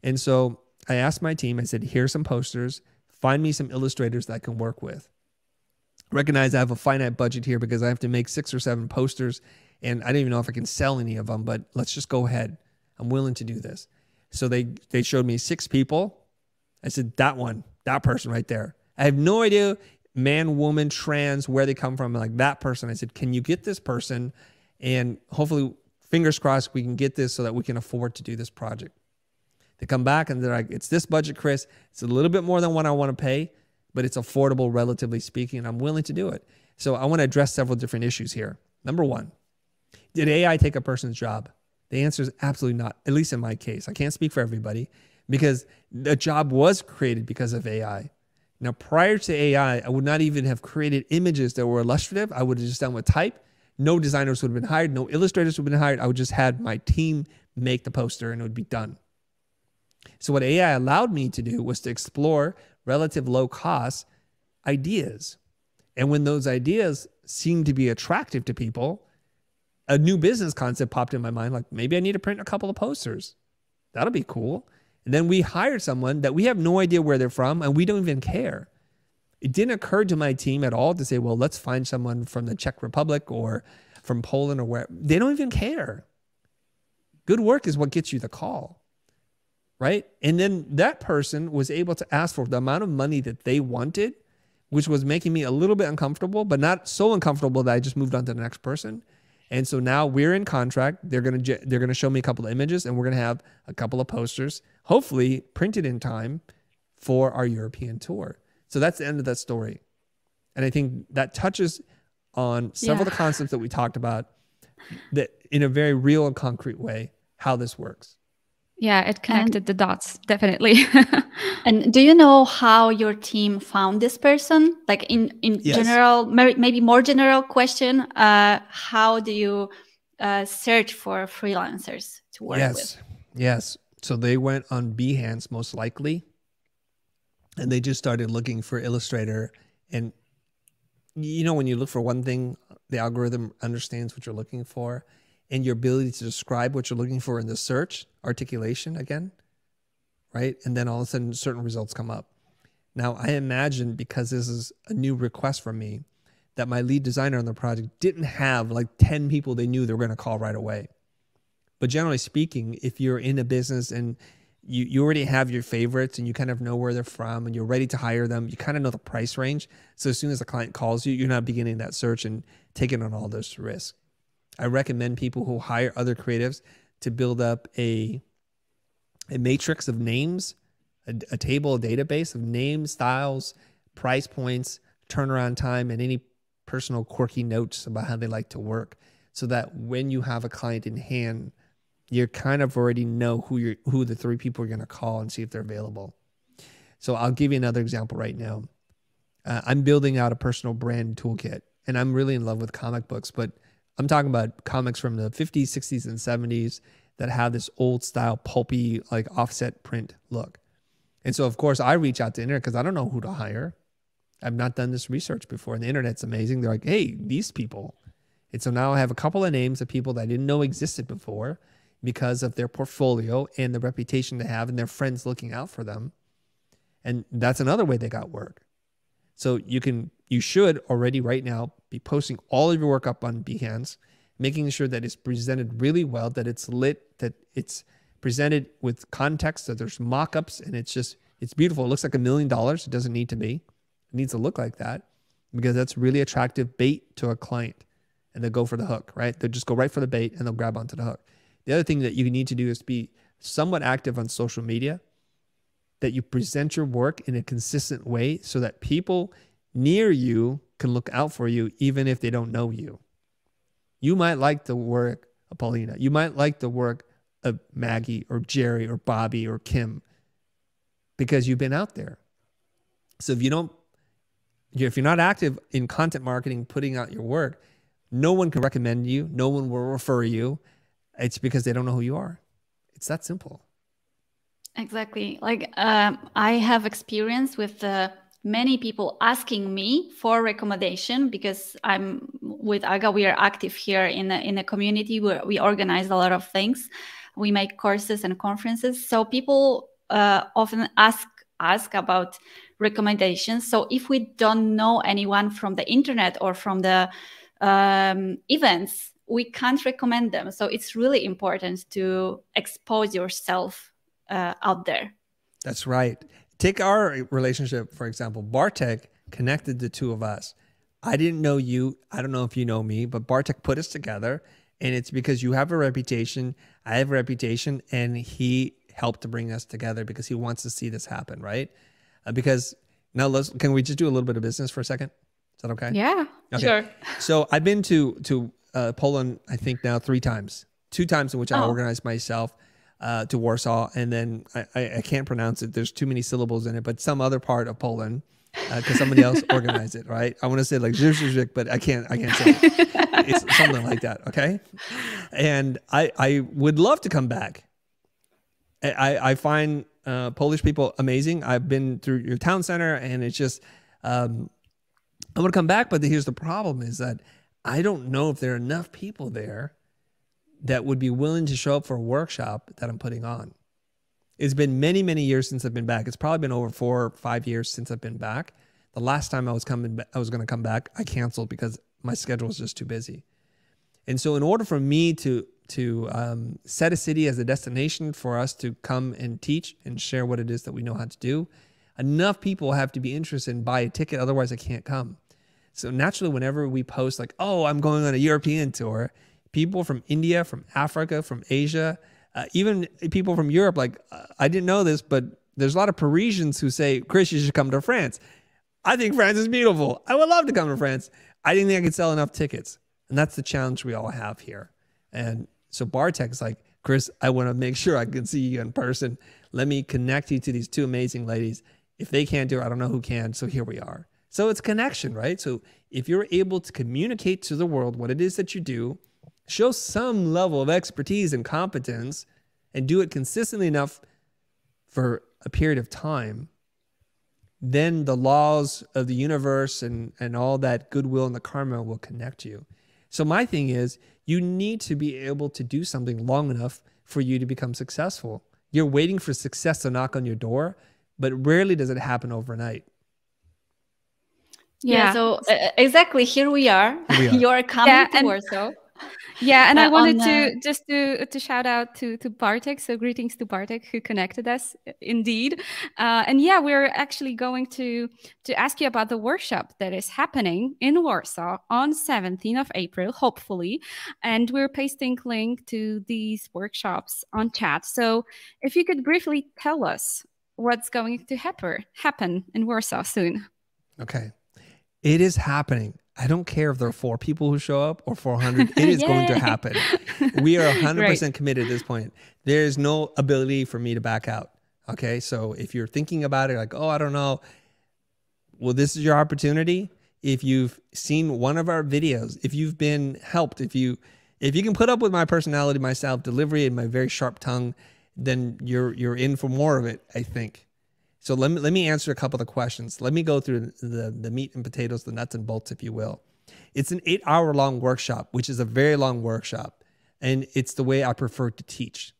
And so I asked my team, I said, here's some posters. Find me some illustrators that I can work with. Recognize I have a finite budget here because I have to make 6 or 7 posters and I don't even know if I can sell any of them, but let's just go ahead. I'm willing to do this. So they showed me 6 people. I said, that person right there. I have no idea, man, woman, trans, where they come from. Like that person. I said, can you get this person? And hopefully, fingers crossed, we can get this so that we can afford to do this project. They come back and they're like, it's this budget, Chris. It's a little bit more than what I want to pay, but it's affordable, relatively speaking, and I'm willing to do it. So I want to address several different issues here. Number one, did AI take a person's job? The answer is absolutely not, at least in my case. I can't speak for everybody because the job was created because of AI. Now, prior to AI, I would not even have created images that were illustrative. I would have just done with type. No designers would have been hired. No illustrators would have been hired. I would just had my team make the poster and it would be done. So what AI allowed me to do was to explore relative low cost ideas. And when those ideas seemed to be attractive to people, a new business concept popped in my mind, like maybe I need to print a couple of posters. That'll be cool. And then we hired someone that we have no idea where they're from and we don't even care. It didn't occur to my team at all to say, well, let's find someone from the Czech Republic or from Poland or where. They don't even care. Good work is what gets you the call, right? And then that person was able to ask for the amount of money that they wanted, which was making me a little bit uncomfortable, but not so uncomfortable that I just moved on to the next person. And so now we're in contract. They're gonna show me a couple of images and we're gonna have a couple of posters, hopefully printed in time for our European tour. So that's the end of that story. And I think that touches on several of the concepts that we talked about that in a very real and concrete way, how this works. Yeah, it connected the dots, definitely. And do you know how your team found this person? Like in general, maybe more general question, how do you search for freelancers to work with? Yes. So they went on Behance most likely, and they just started looking for Illustrator. And you know, when you look for one thing, the algorithm understands what you're looking for, and your ability to describe what you're looking for in the search, articulation again, right? And then all of a sudden certain results come up. Now I imagine, because this is a new request from me, that my lead designer on the project didn't have like 10 people they knew they were going to call right away. But generally speaking, if you're in a business and you already have your favorites and you kind of know where they're from and you're ready to hire them, you kind of know the price range. So as soon as the client calls you, you're not beginning that search and taking on all those risks. I recommend people who hire other creatives to build up a matrix of names, a table, a database of names, styles, price points, turnaround time, and any personal quirky notes about how they like to work, so that when you have a client in hand, you kind of already know who the 3 people you're going to call and see if they're available. So I'll give you another example right now. I'm building out a personal brand toolkit, and I'm really in love with comic books, but I'm talking about comics from the 50s, 60s, and 70s that have this old style pulpy, like offset print look. And so of course I reach out to the internet because I don't know who to hire. I've not done this research before, and the internet's amazing. They're like, hey, these people. And so now I have a couple of names of people that I didn't know existed before because of their portfolio and the reputation they have and their friends looking out for them. And that's another way they got work. So you should already right now be posting all of your work up on Behance, making sure that it's presented really well, that it's lit, that it's presented with context, that there's mock-ups, and it's beautiful. It looks like $1 million. It doesn't need to be. It needs to look like that because that's really attractive bait to a client, and they'll go for the hook, right? They'll just go right for the bait and they'll grab onto the hook. The other thing that you need to do is be somewhat active on social media, that you present your work in a consistent way so that people near you can look out for you even if they don't know you. You might like the work of Paulina. You might like the work of Maggie or Jerry or Bobby or Kim because you've been out there. So if you're not active in content marketing, putting out your work, no one can recommend you. No one will refer you. It's because they don't know who you are. It's that simple. Exactly. Like I have experience with many people asking me for recommendation because I'm with Aga. We are active here in a community where we organize a lot of things. We make courses and conferences. So people often ask about recommendations. So if we don't know anyone from the internet or from the events, we can't recommend them. So it's really important to expose yourself out there. That's right. Take our relationship, for example. Bartek connected the two of us. I didn't know you. I don't know if you know me, but Bartek put us together, and it's because you have a reputation, I have a reputation, and he helped to bring us together because he wants to see this happen, right? Because now can we just do a little bit of business for a second? Is that okay? Yeah, okay. Sure. So I've been to Poland, I think now 3 times. 2 times in which I organized myself to Warsaw, and then I can't pronounce it. There's too many syllables in it, but some other part of Poland because somebody else organized it, right? I want to say like Zizek, but I can't say it. It's something like that, okay? And I would love to come back. I find Polish people amazing. I've been through your town center, and it's just I want to come back, but here's the problem: is that I don't know if there are enough people there that would be willing to show up for a workshop that I'm putting on. It's been many, many years since I've been back. It's probably been over 4 or 5 years since I've been back. The last time I was going to come back, I canceled because my schedule was just too busy. And so in order for me to set a city as a destination for us to come and teach and share what it is that we know how to do, enough people have to be interested and buy a ticket. Otherwise I can't come. So naturally, whenever we post like, oh, I'm going on a European tour, people from India, from Africa, from Asia, even people from Europe, like I didn't know this, but there's a lot of Parisians who say, Chris, you should come to France. I think France is beautiful. I would love to come to France. I didn't think I could sell enough tickets. And that's the challenge we all have here. And so Bartek's like, Chris, I want to make sure I can see you in person. Let me connect you to these 2 amazing ladies. If they can't do it, I don't know who can. So here we are. So it's connection, right? So if you're able to communicate to the world what it is that you do, show some level of expertise and competence, and do it consistently enough for a period of time, then the laws of the universe and all that goodwill and the karma will connect you. So my thing is, you need to be able to do something long enough for you to become successful. You're waiting for success to knock on your door, but rarely does it happen overnight. Yeah, so exactly, here we are. You're coming to Warsaw. Yeah, and I wanted to just to shout out to Bartek. So greetings to Bartek who connected us, indeed. And yeah, we're actually going to ask you about the workshop that is happening in Warsaw on 17th of April, hopefully. And we're pasting link to these workshops on chat. So if you could briefly tell us what's going to happen in Warsaw soon. Okay. It is happening. I don't care if there are 4 people who show up or 400. It is going to happen. We are 100% committed at this point. There's no ability for me to back out. Okay. So if you're thinking about it like, oh, I don't know. Well, this is your opportunity. If you've seen one of our videos, if you've been helped, if you can put up with my personality, my style of delivery, and my very sharp tongue, then you're in for more of it, I think. So let me answer a couple of the questions. Let me go through the meat and potatoes, the nuts and bolts, if you will. It's an 8-hour-long workshop, which is a very long workshop. And it's the way I prefer to teach.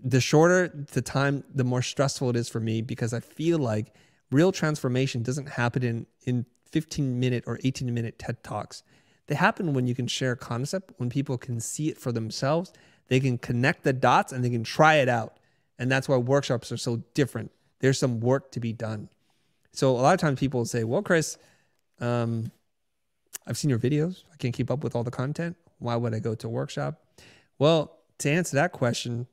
The shorter the time, the more stressful it is for me, because I feel like real transformation doesn't happen in 15-minute or 18-minute TED Talks. They happen when you can share a concept, when people can see it for themselves, they can connect the dots and they can try it out. And that's why workshops are so different. There's some work to be done. So a lot of times people will say, well, Chris, I've seen your videos. I can't keep up with all the content. Why would I go to a workshop? Well, to answer that question,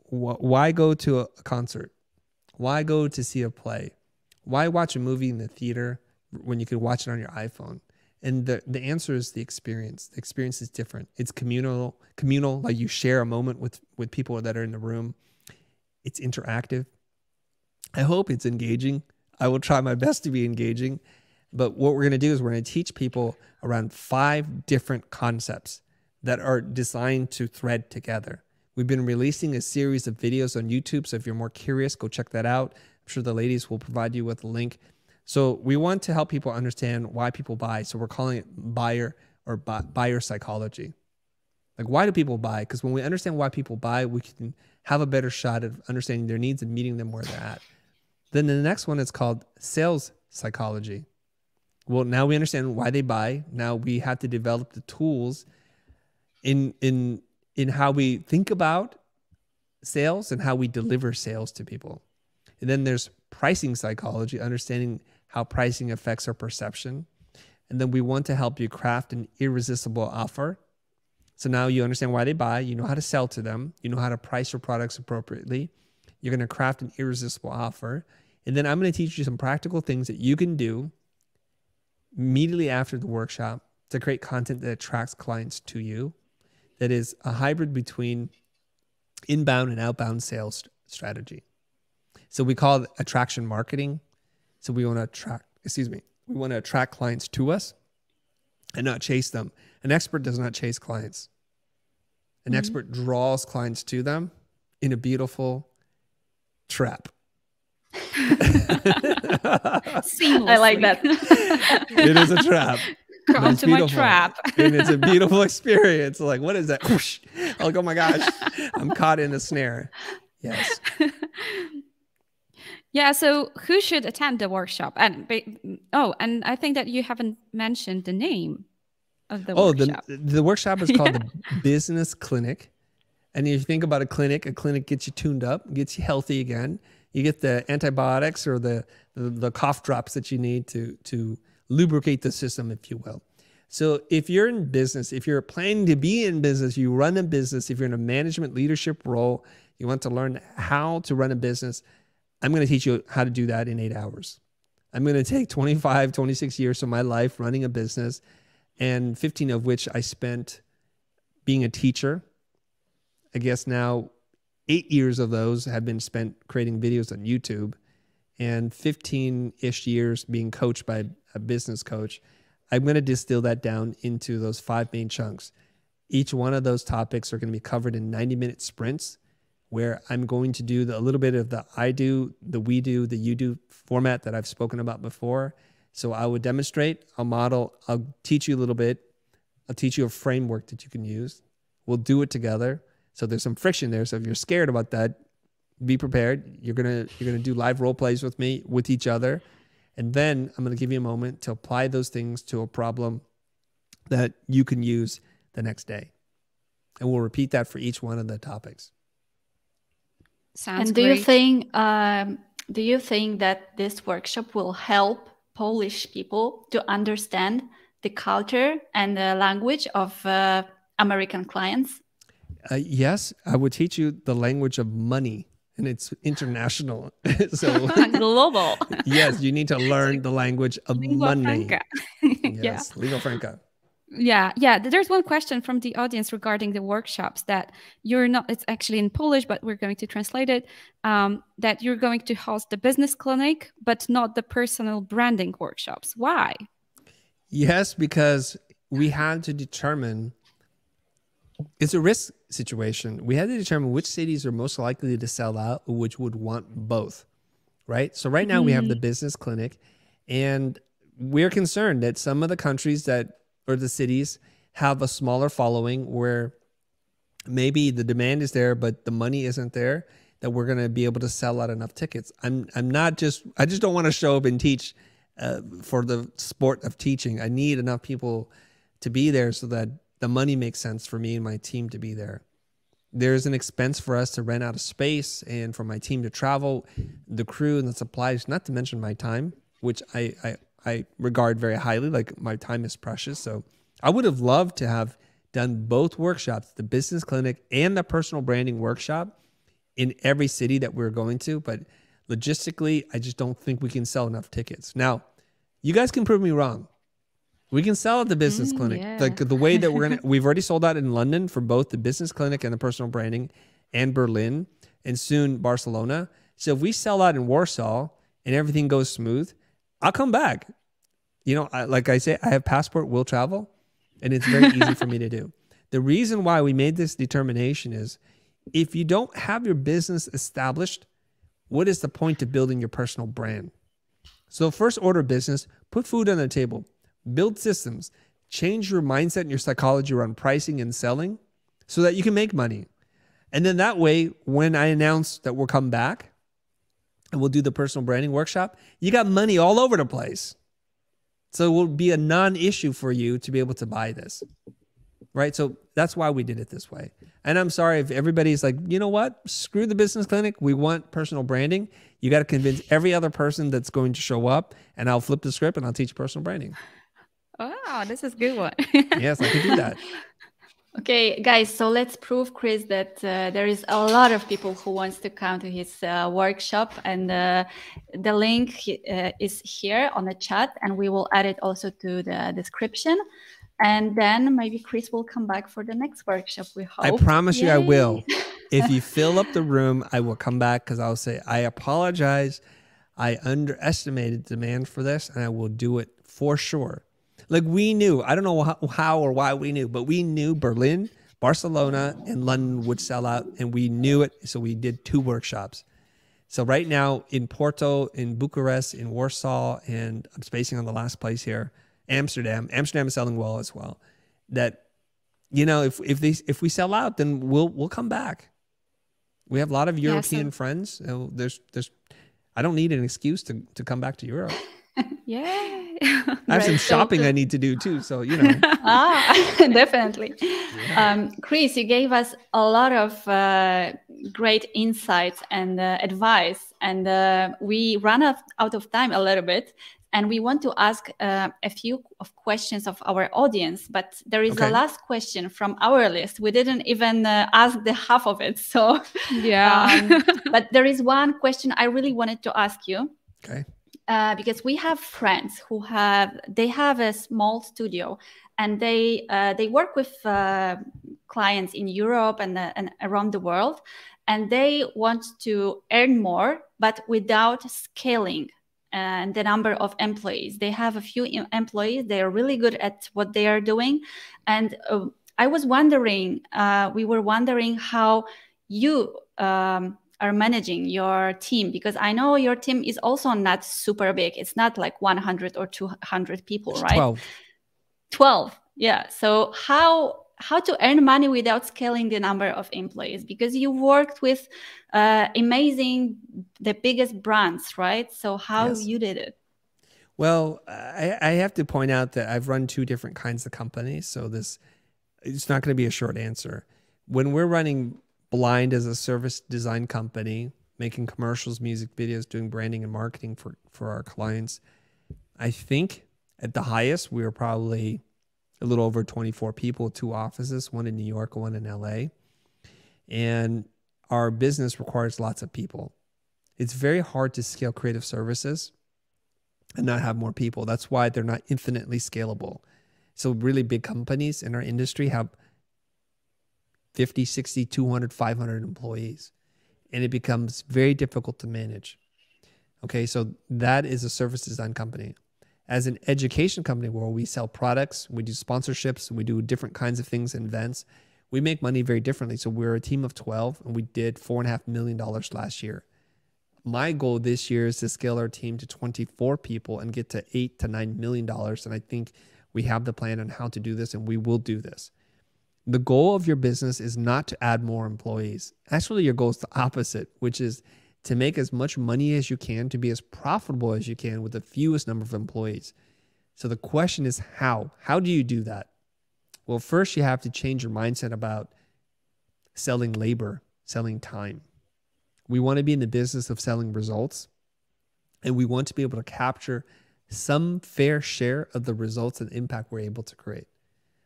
why go to a concert? Why go to see a play? Why watch a movie in the theater when you could watch it on your iPhone? And the answer is the experience. The experience is different. It's communal, like you share a moment with people that are in the room. It's interactive. I hope it's engaging. I will try my best to be engaging. But what we're going to do is we're going to teach people around 5 different concepts that are designed to thread together. We've been releasing a series of videos on YouTube. So if you're more curious, go check that out. I'm sure the ladies will provide you with a link. So we want to help people understand why people buy. So we're calling it buyer psychology. Like, why do people buy? Because when we understand why people buy, we can have a better shot at understanding their needs and meeting them where they're at. Then the next one is called sales psychology. Well, now we understand why they buy. Now we have to develop the tools in how we think about sales and how we deliver sales to people. And then there's pricing psychology, understanding how pricing affects our perception. And then we want to help you craft an irresistible offer. So now you understand why they buy, you know how to sell to them, you know how to price your products appropriately. You're going to craft an irresistible offer. And then I'm going to teach you some practical things that you can do immediately after the workshop to create content that attracts clients to you. That is a hybrid between inbound and outbound sales strategy. So we call it attraction marketing. So we want to attract clients to us and not chase them. An expert does not chase clients. An expert draws clients to them in a beautiful trap. I like that. It is a trap. Come to my trap. And it's a beautiful experience. Like, what is that? Whoosh. Like, oh my gosh, I'm caught in a snare. Yes. Yeah, so who should attend the workshop? And I think that you haven't mentioned the name of the workshop. The workshop is called the Business Clinic. And if you think about a clinic gets you tuned up, gets you healthy again. You get the antibiotics or the cough drops that you need to lubricate the system, if you will. So if you're in business, if you're planning to be in business, you run a business, if you're in a management leadership role, you want to learn how to run a business, I'm going to teach you how to do that in 8 hours. I'm going to take 25, 26 years of my life running a business, and 15 of which I spent being a teacher. I guess now 8 years of those have been spent creating videos on YouTube, and 15-ish years being coached by a business coach. I'm going to distill that down into those 5 main chunks. Each one of those topics are going to be covered in 90-minute sprints, where I'm going to do a little bit of the I do, the we do, the you do format that I've spoken about before. So I would demonstrate, I'll model, I'll teach you a little bit. I'll teach you a framework that you can use. We'll do it together. So there's some friction there. So if you're scared about that, be prepared. You're gonna do live role plays with me, with each other. And then I'm gonna give you a moment to apply those things to a problem that you can use the next day. And we'll repeat that for each one of the topics. Sounds and great. do you think that this workshop will help Polish people to understand the culture and the language of American clients? Yes, I would teach you the language of money, and it's international. So Global. yes, you need to learn the language of Lingua money. franca. Yes, lingua franca. Yeah. There's one question from the audience regarding the workshops that it's actually in Polish, but we're going to translate it, that you're going to host the business clinic, but not the personal branding workshops. Why? Yes, because we had to determine, it's a risk situation. We had to determine which cities are most likely to sell out, which would want both, right? So right now we have the business clinic, and we're concerned that some of the countries or the cities have a smaller following where maybe the demand is there, but the money isn't there, that we're going to be able to sell out enough tickets. I just don't want to show up and teach for the sport of teaching. I need enough people to be there so that the money makes sense for me and my team to be there. There's an expense for us to rent out a space and for my team to travel, the crew and the supplies, not to mention my time, which I regard very highly. Like, my time is precious. So I would have loved to have done both workshops, the business clinic and the personal branding workshop, in every city that we're going to. But logistically, I just don't think we can sell enough tickets. Now, you guys can prove me wrong. We can sell at the business clinic. Yeah. Like the way that we've already sold out in London for both the business clinic and the personal branding, and Berlin, and soon Barcelona. So if we sell out in Warsaw and everything goes smooth, I'll come back. You know, like I say, I have passport, will travel, and it's very easy for me to do. The reason why we made this determination is, if you don't have your business established, what is the point of building your personal brand? So first order of business, put food on the table, build systems, change your mindset and your psychology around pricing and selling so that you can make money. And then that way, when I announce that we'll come back and we'll do the personal branding workshop, you got money all over the place. So it will be a non-issue for you to be able to buy this, right? So that's why we did it this way. And I'm sorry if everybody's like, you know what? Screw the business clinic. We want personal branding. You got to convince every other person that's going to show up, and I'll flip the script and I'll teach personal branding. Wow, this is a good one. Yes, I can do that. Okay, guys, so let's prove, Chris, that there is a lot of people who wants to come to his workshop, and the link is here on the chat, and we will add it also to the description. And then maybe Chris will come back for the next workshop, we hope. I promise you I Yay. will. If you fill up the room, I will come back, because I'll say, I apologize. I underestimated demand for this, and I will do it for sure. Like, we knew, I don't know how or why we knew, but we knew Berlin, Barcelona, and London would sell out, and we knew it. So we did 2 workshops. So right now in Porto, in Bucharest, in Warsaw, and I'm spacing on the last place here, Amsterdam. Amsterdam is selling well as well. That, you know, if we sell out, then we'll come back. We have a lot of European friends. There's I don't need an excuse to come back to Europe. Yeah. I have some shopping I need to do too. So, you know. Definitely. Yeah. Chris, you gave us a lot of great insights and advice, and we ran out of time a little bit. And we want to ask a few of questions of our audience, but there is a last question from our list. We didn't even ask the half of it. So, yeah. But there is one question I really wanted to ask you. Okay. Because we have friends who have a small studio, and they work with clients in Europe and around the world, and they want to earn more, but without scaling and the number of employees. They have a few employees. They are really good at what they are doing. And we were wondering how you are managing your team, because I know your team is also not super big. It's not like 100 or 200 people, it's right? 12. Yeah. So how to earn money without scaling the number of employees? Because you worked with the biggest brands, right? So how you did it? Well, I have to point out that I've run 2 different kinds of companies. So this It's not going to be a short answer. When we're running blind as a service design company, making commercials, music videos, doing branding and marketing for our clients, I think at the highest, we were probably a little over 24 people, 2 offices, one in New York, one in LA. And our business requires lots of people. It's very hard to scale creative services and not have more people. That's why they're not infinitely scalable. So really big companies in our industry have 50, 60, 200, 500 employees. And it becomes very difficult to manage. Okay, so that is a service design company. As an education company where we sell products, we do sponsorships, we do different kinds of things and events, we make money very differently. So we're a team of 12 and we did $4.5 million last year. My goal this year is to scale our team to 24 people and get to $8 to $9 million. And I think we have the plan on how to do this, and we will do this. The goal of your business is not to add more employees. Actually, your goal is the opposite, which is to make as much money as you can, to be as profitable as you can with the fewest number of employees. So the question is how? How do you do that? Well, first you have to change your mindset about selling labor, selling time. We want to be in the business of selling results, and we want to be able to capture some fair share of the results and impact we're able to create.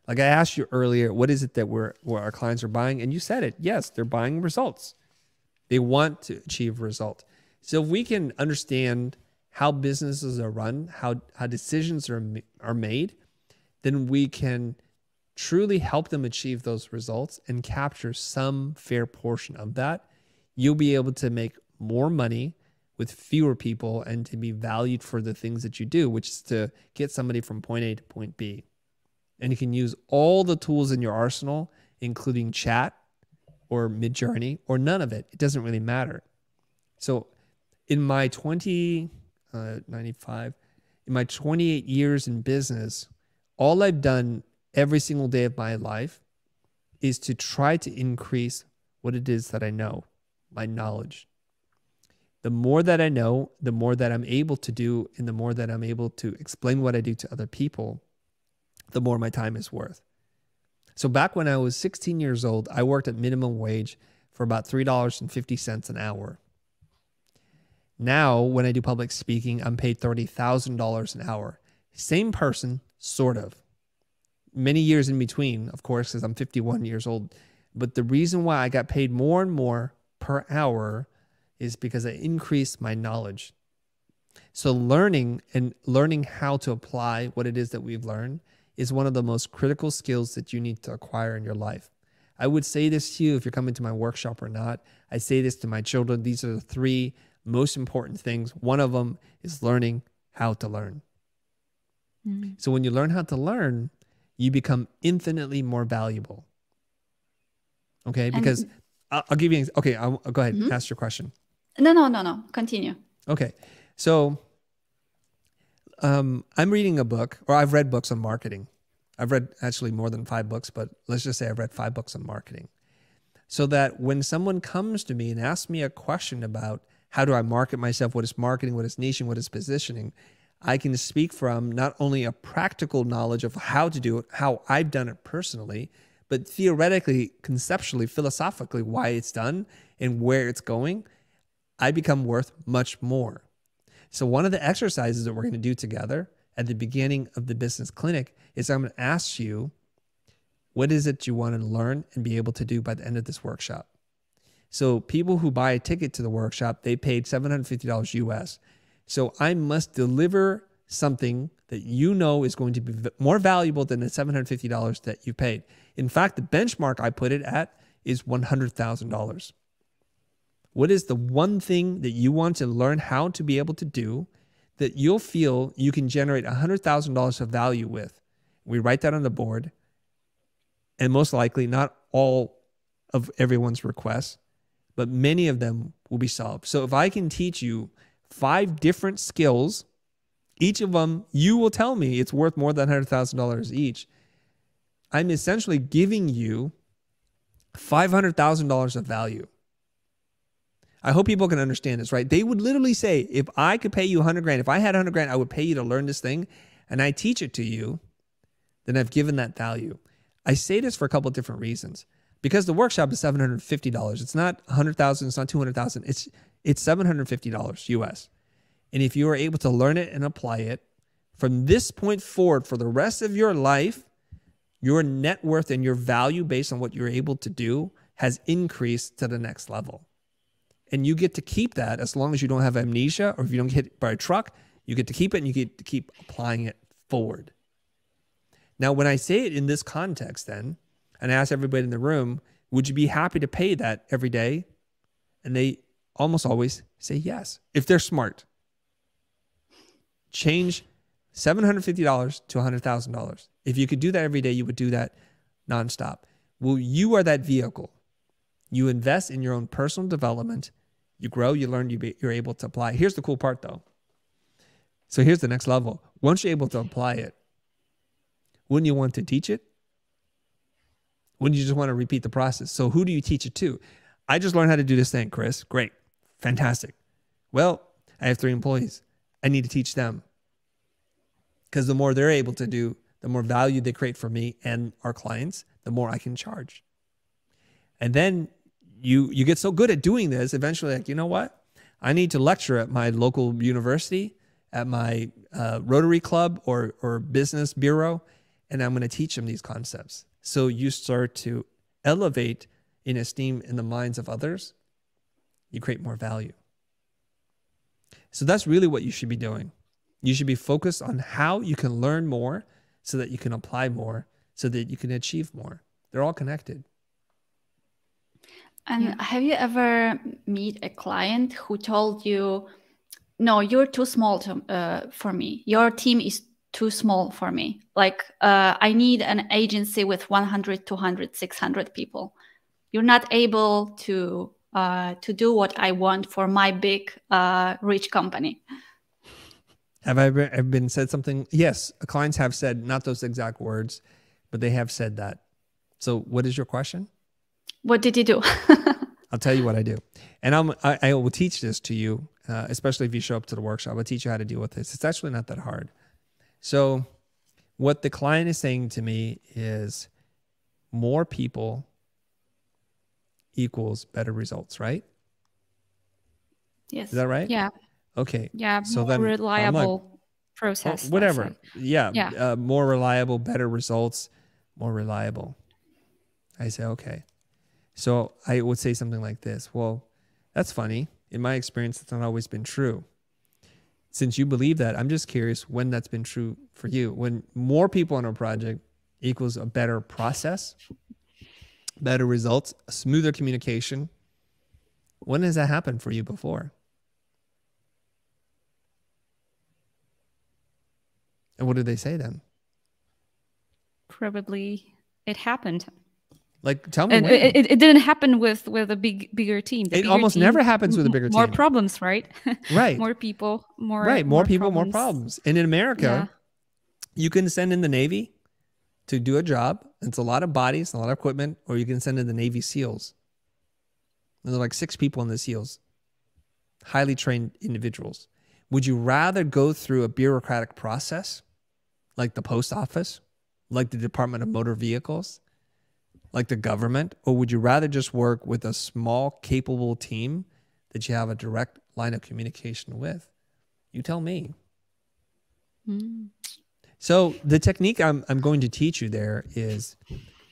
Like I asked you earlier, what is it that what our clients are buying? And you said it. Yes, they're buying results. They want to achieve a result. So if we can understand how businesses are run, how decisions are made, then we can truly help them achieve those results and capture some fair portion of that. You'll be able to make more money with fewer people and to be valued for the things that you do, which is to get somebody from point A to point B. And you can use all the tools in your arsenal, including chat or Midjourney or none of it. It doesn't really matter. So in my 28 years in business, all I've done every single day of my life is to try to increase what it is that I know, my knowledge. The more that I know, the more that I'm able to do, and the more that I'm able to explain what I do to other people, the more my time is worth. So back when I was 16 years old, I worked at minimum wage for about $3.50 an hour. Now, when I do public speaking, I'm paid $30,000 an hour. Same person, sort of. Many years in between, of course, because I'm 51 years old. But the reason why I got paid more and more per hour is because I increased my knowledge. So learning how to apply what it is that we've learned is one of the most critical skills that you need to acquire in your life. I would say this to you if you're coming to my workshop or not. I say this to my children. These are the 3 most important things. One of them is learning how to learn. So when you learn how to learn, you become infinitely more valuable. Okay, because I'll give you, okay, I'll go ahead and ask your question. No. Continue. Okay, so I'm reading a book, or I've read books on marketing. I've read actually more than 5 books, but let's just say I've read 5 books on marketing. So that when someone comes to me and asks me a question about how do I market myself, what is marketing, what is niching, what is positioning, I can speak from not only a practical knowledge of how to do it, how I've done it personally, but theoretically, conceptually, philosophically, why it's done and where it's going. I become worth much more. So one of the exercises that we're going to do together at the beginning of the business clinic is I'm going to ask you, what is it you want to learn and be able to do by the end of this workshop? So people who buy a ticket to the workshop, they paid $750 US. So I must deliver something that you know is going to be more valuable than the $750 that you paid. In fact, the benchmark I put it at is $100,000. What is the one thing that you want to learn how to be able to do that you'll feel you can generate $100,000 of value with? We write that on the board, and most likely not all of everyone's requests, but many of them will be solved. So if I can teach you 5 different skills, each of them, you will tell me it's worth more than $100,000 each. I'm essentially giving you $500,000 of value. I hope people can understand this, right? They would literally say, if I could pay you 100 grand, if I had 100 grand, I would pay you to learn this thing, and I teach it to you, then I've given that value. I say this for a couple of different reasons. Because the workshop is $750. It's not $100,000, it's not $200,000. It's $750 US. And if you are able to learn it and apply it, from this point forward for the rest of your life, your net worth and your value based on what you're able to do has increased to the next level. And you get to keep that as long as you don't have amnesia, or if you don't get hit by a truck, you get to keep it and you get to keep applying it forward. Now, when I say it in this context then, and I ask everybody in the room, would you be happy to pay that every day? And they almost always say yes, if they're smart. Change $750 to $100,000. If you could do that every day, you would do that nonstop. Well, you are that vehicle. You invest in your own personal development. You grow, you learn, you're able to apply. Here's the cool part though. So here's the next level. Once you're able to apply it, wouldn't you want to teach it? Wouldn't you just want to repeat the process? So who do you teach it to? I just learned how to do this thing, Chris. Great. Fantastic. Well, I have 3 employees. I need to teach them. Because the more they're able to do, the more value they create for me and our clients, the more I can charge. And then you get so good at doing this, eventually, like, you know what? I need to lecture at my local university, at my Rotary Club or business bureau, and I'm going to teach them these concepts. So you start to elevate in esteem in the minds of others. You create more value. So that's really what you should be doing. You should be focused on how you can learn more so that you can apply more, so that you can achieve more. They're all connected. And have you ever met a client who told you, no, you're too small for me. Your team is too small for me. Like, I need an agency with 100, 200, 600 people. You're not able to do what I want for my big, rich company. Have I been said something? Yes, clients have said, not those exact words, but they have said that. So what is your question? What did you do? I'll tell you what I do. And I will teach this to you, especially if you show up to the workshop. I'll teach you how to deal with this. It's actually not that hard. So what the client is saying to me is more people equals better results, right? Yes. Is that right? Yeah. Okay. Yeah. So more then reliable process. Oh, whatever. Yeah. More reliable, better results, more reliable. I say, okay. So I would say something like this. Well, that's funny. In my experience, it's not always been true. Since you believe that, I'm just curious when that's been true for you. When more people on a project equals a better process, better results, a smoother communication. When has that happened for you before? And what do they say then? Probably it happened. Like, tell me. It didn't happen with a bigger team. It almost never happens with a bigger team. More problems, right? Right. More people, more right. More people, problems. More problems. And in America, you can send in the Navy to do a job. It's a lot of bodies, a lot of equipment, or you can send in the Navy SEALs. And there are like 6 people in the SEALs, highly trained individuals. Would you rather go through a bureaucratic process like the post office, like the Department of Motor Vehicles, like the government, or would you rather just work with a small, capable team that you have a direct line of communication with? You tell me. Mm. So the technique I'm going to teach you there is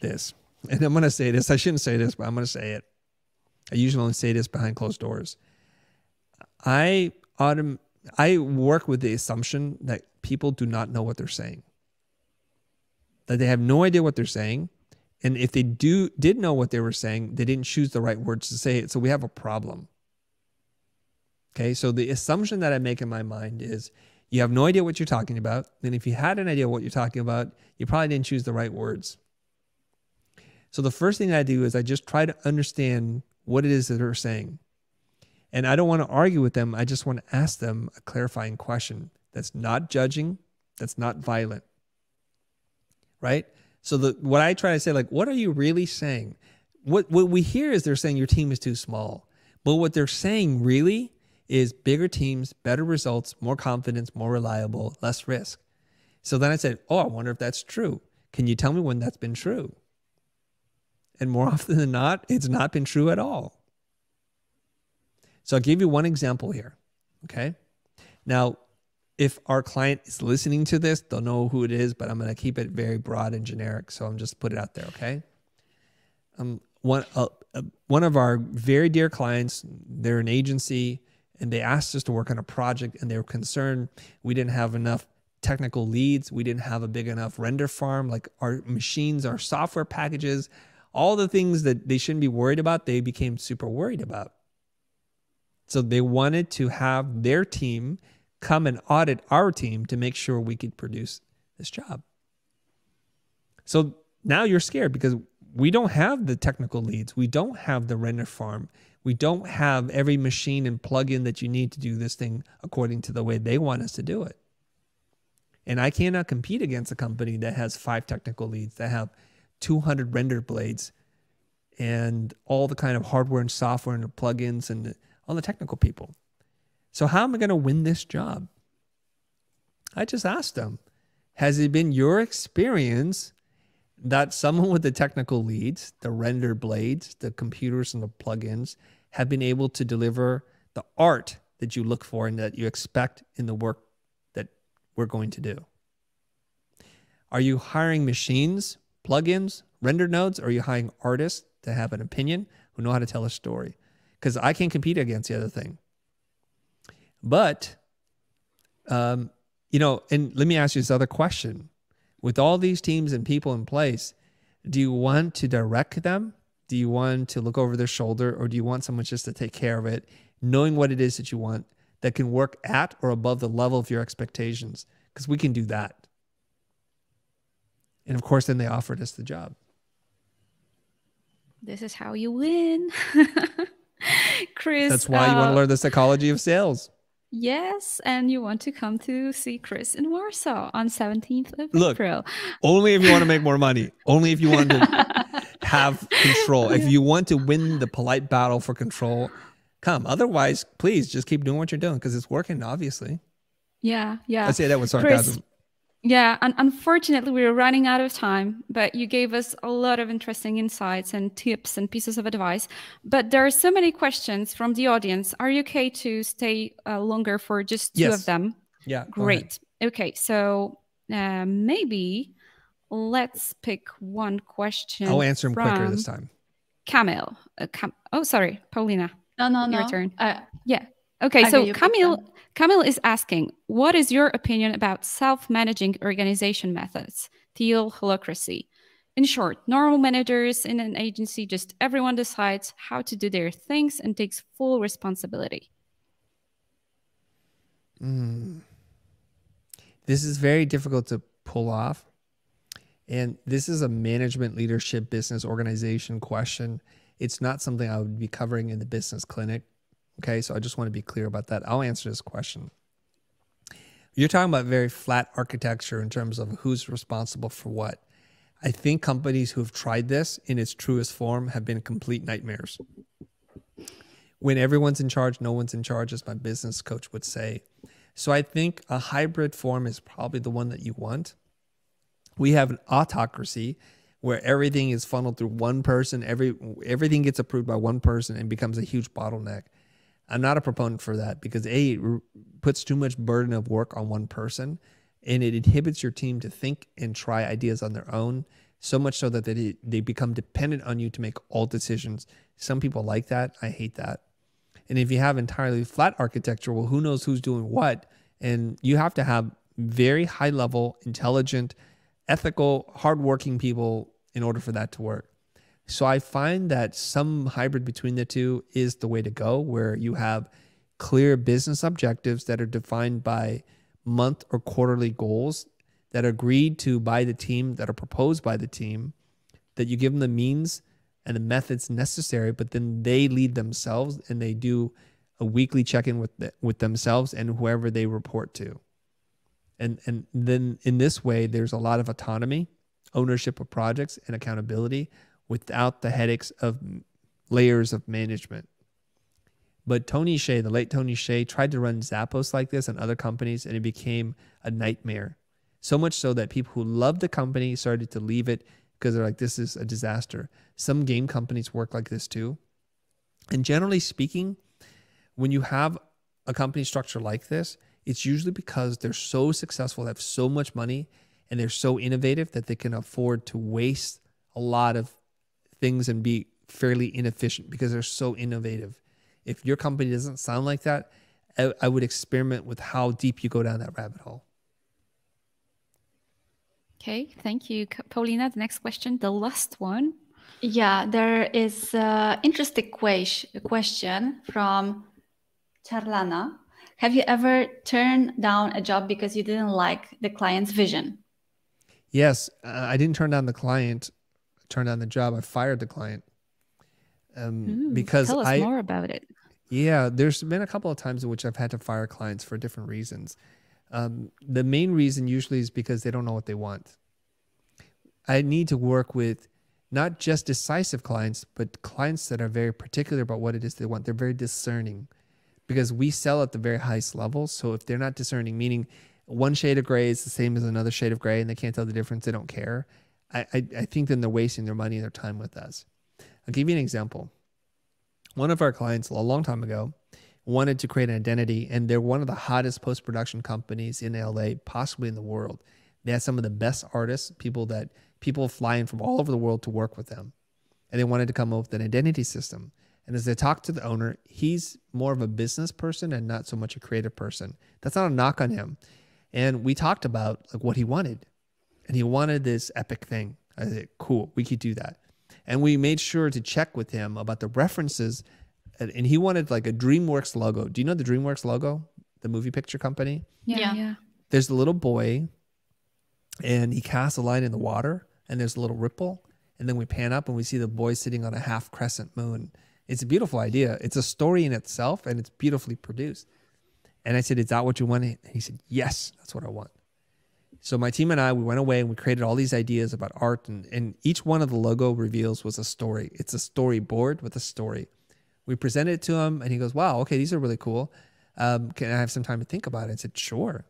this. And I'm going to say this. I shouldn't say this, but I'm going to say it. I usually only say this behind closed doors. I work with the assumption that people do not know what they're saying, that they have no idea what they're saying. And if they did know what they were saying, they didn't choose the right words to say it. So we have a problem. Okay, so the assumption that I make in my mind is you have no idea what you're talking about. And if you had an idea what you're talking about, you probably didn't choose the right words. So the first thing I do is I just try to understand what it is that they're saying. And I don't want to argue with them. I just want to ask them a clarifying question that's not judging, that's not violent, right? So what I try to say, like, what are you really saying? What we hear is they're saying your team is too small. But what they're saying really is bigger teams, better results, more confidence, more reliable, less risk. So then I said, oh, I wonder if that's true. Can you tell me when that's been true? And more often than not, it's not been true at all. So I'll give you one example here. Okay. Now, if our client is listening to this, they'll know who it is, but I'm going to keep it very broad and generic. So I'm just put it out there. Okay. One of our very dear clients, they're an agency, and they asked us to work on a project, and they were concerned we didn't have enough technical leads. We didn't have a big enough render farm, like our machines, our software packages, all the things that they shouldn't be worried about, they became super worried about. So they wanted to have their team come and audit our team to make sure we could produce this job. So now you're scared because we don't have the technical leads. We don't have the render farm. We don't have every machine and plugin that you need to do this thing according to the way they want us to do it. And I cannot compete against a company that has 5 technical leads, that have 200 render blades and all the kind of hardware and software and the plugins and all the technical people. So how am I going to win this job? I just asked them, has it been your experience that someone with the technical leads, the render blades, the computers and the plugins have been able to deliver the art that you look for and that you expect in the work that we're going to do? Are you hiring machines, plugins, render nodes, or are you hiring artists to have an opinion who know how to tell a story? Because I can't compete against the other thing. But, and let me ask you this other question. With all these teams and people in place, do you want to direct them? Do you want to look over their shoulder? Or do you want someone just to take care of it, knowing what it is that you want, that can work at or above the level of your expectations? Because we can do that. And of course, then they offered us the job. This is how you win. Chris. That's why you want to learn the psychology of sales. Yes, and you want to come to see Chris in Warsaw on 17th of April. Only if you want to make more money. Only if you want to have control. If you want to win the polite battle for control, come. Otherwise, please just keep doing what you're doing because it's working, obviously. Yeah. I say that with sarcasm. Chris, yeah, and unfortunately, we're running out of time, but you gave us a lot of interesting insights and tips and pieces of advice. But there are so many questions from the audience. Are you okay to stay longer for just 2 of them? Yeah. Great. Okay, so maybe let's pick one question. I'll answer them quicker this time. Camille. Sorry, Paulina. No. Your turn. Yeah. Okay, so Camille is asking, what is your opinion about self-managing organization methods, Thiel holacracy? In short, normal managers in an agency, just everyone decides how to do their things and takes full responsibility. This is very difficult to pull off. And this is a management, leadership, business, organization question. It's not something I would be covering in the business clinic. Okay, so I just want to be clear about that. I'll answer this question. You're talking about very flat architecture in terms of who's responsible for what. I think companies who have tried this in its truest form have been complete nightmares. When everyone's in charge, no one's in charge, as my business coach would say. So I think a hybrid form is probably the one that you want. We have an autocracy where everything is funneled through one person. Everything gets approved by one person and becomes a huge bottleneck. I'm not a proponent for that because it puts too much burden of work on one person and it inhibits your team to think and try ideas on their own, so much so that they become dependent on you to make all decisions. Some people like that. I hate that. And if you have entirely flat architecture, well, who knows who's doing what? And you have to have very high level, intelligent, ethical, hardworking people in order for that to work. So I find that some hybrid between the two is the way to go, where you have clear business objectives that are defined by month or quarterly goals that are agreed to by the team, that are proposed by the team, that you give them the means and the methods necessary, but then they lead themselves and they do a weekly check-in with themselves and whoever they report to. And then in this way, there's a lot of autonomy, ownership of projects, and accountability, without the headaches of layers of management. But Tony Hsieh, the late Tony Hsieh, tried to run Zappos like this and other companies, and it became a nightmare. So much so that people who loved the company started to leave it because they're like, this is a disaster. Some game companies work like this too. And generally speaking, when you have a company structure like this, it's usually because they're so successful, they have so much money, and they're so innovative that they can afford to waste a lot of things and be fairly inefficient because they're so innovative. If your company doesn't sound like that, I would experiment with how deep you go down that rabbit hole. Okay, thank you, Paulina. The next question, the last one. Yeah, there is an interesting question from Charlana. Have you ever turned down a job because you didn't like the client's vision? Yes, I didn't turn down the client, turn down the job. I fired the client. Because tell us more about it. Yeah, there's been a couple of times in which I've had to fire clients for different reasons. The main reason usually is because they don't know what they want. I need to work with not just decisive clients, but clients that are very particular about what it is they want. They're very discerning because we sell at the very highest level. So if they're not discerning, meaning one shade of gray is the same as another shade of gray and they can't tell the difference, they don't care. I think then they're wasting their money and their time with us. I'll give you an example. One of our clients a long time ago wanted to create an identity, and they're one of the hottest post-production companies in LA, possibly in the world. They had some of the best artists, people flying from all over the world to work with them. And they wanted to come up with an identity system. And as I talked to the owner, he's more of a business person and not so much a creative person. That's not a knock on him. And we talked about like what he wanted. And he wanted this epic thing. I said, cool, we could do that. And we made sure to check with him about the references. And he wanted like a DreamWorks logo. Do you know the DreamWorks logo? The movie picture company? Yeah. There's a little boy and he casts a line in the water and there's a little ripple. And then we pan up and we see the boy sitting on a half crescent moon. It's a beautiful idea. It's a story in itself and it's beautifully produced. And I said, is that what you want? And he said, yes, that's what I want. So my team and I, we went away and we created all these ideas about art, and each one of the logo reveals was a story. It's a storyboard with a story. We presented it to him and he goes, wow, okay, these are really cool. Can I have some time to think about it? I said, sure.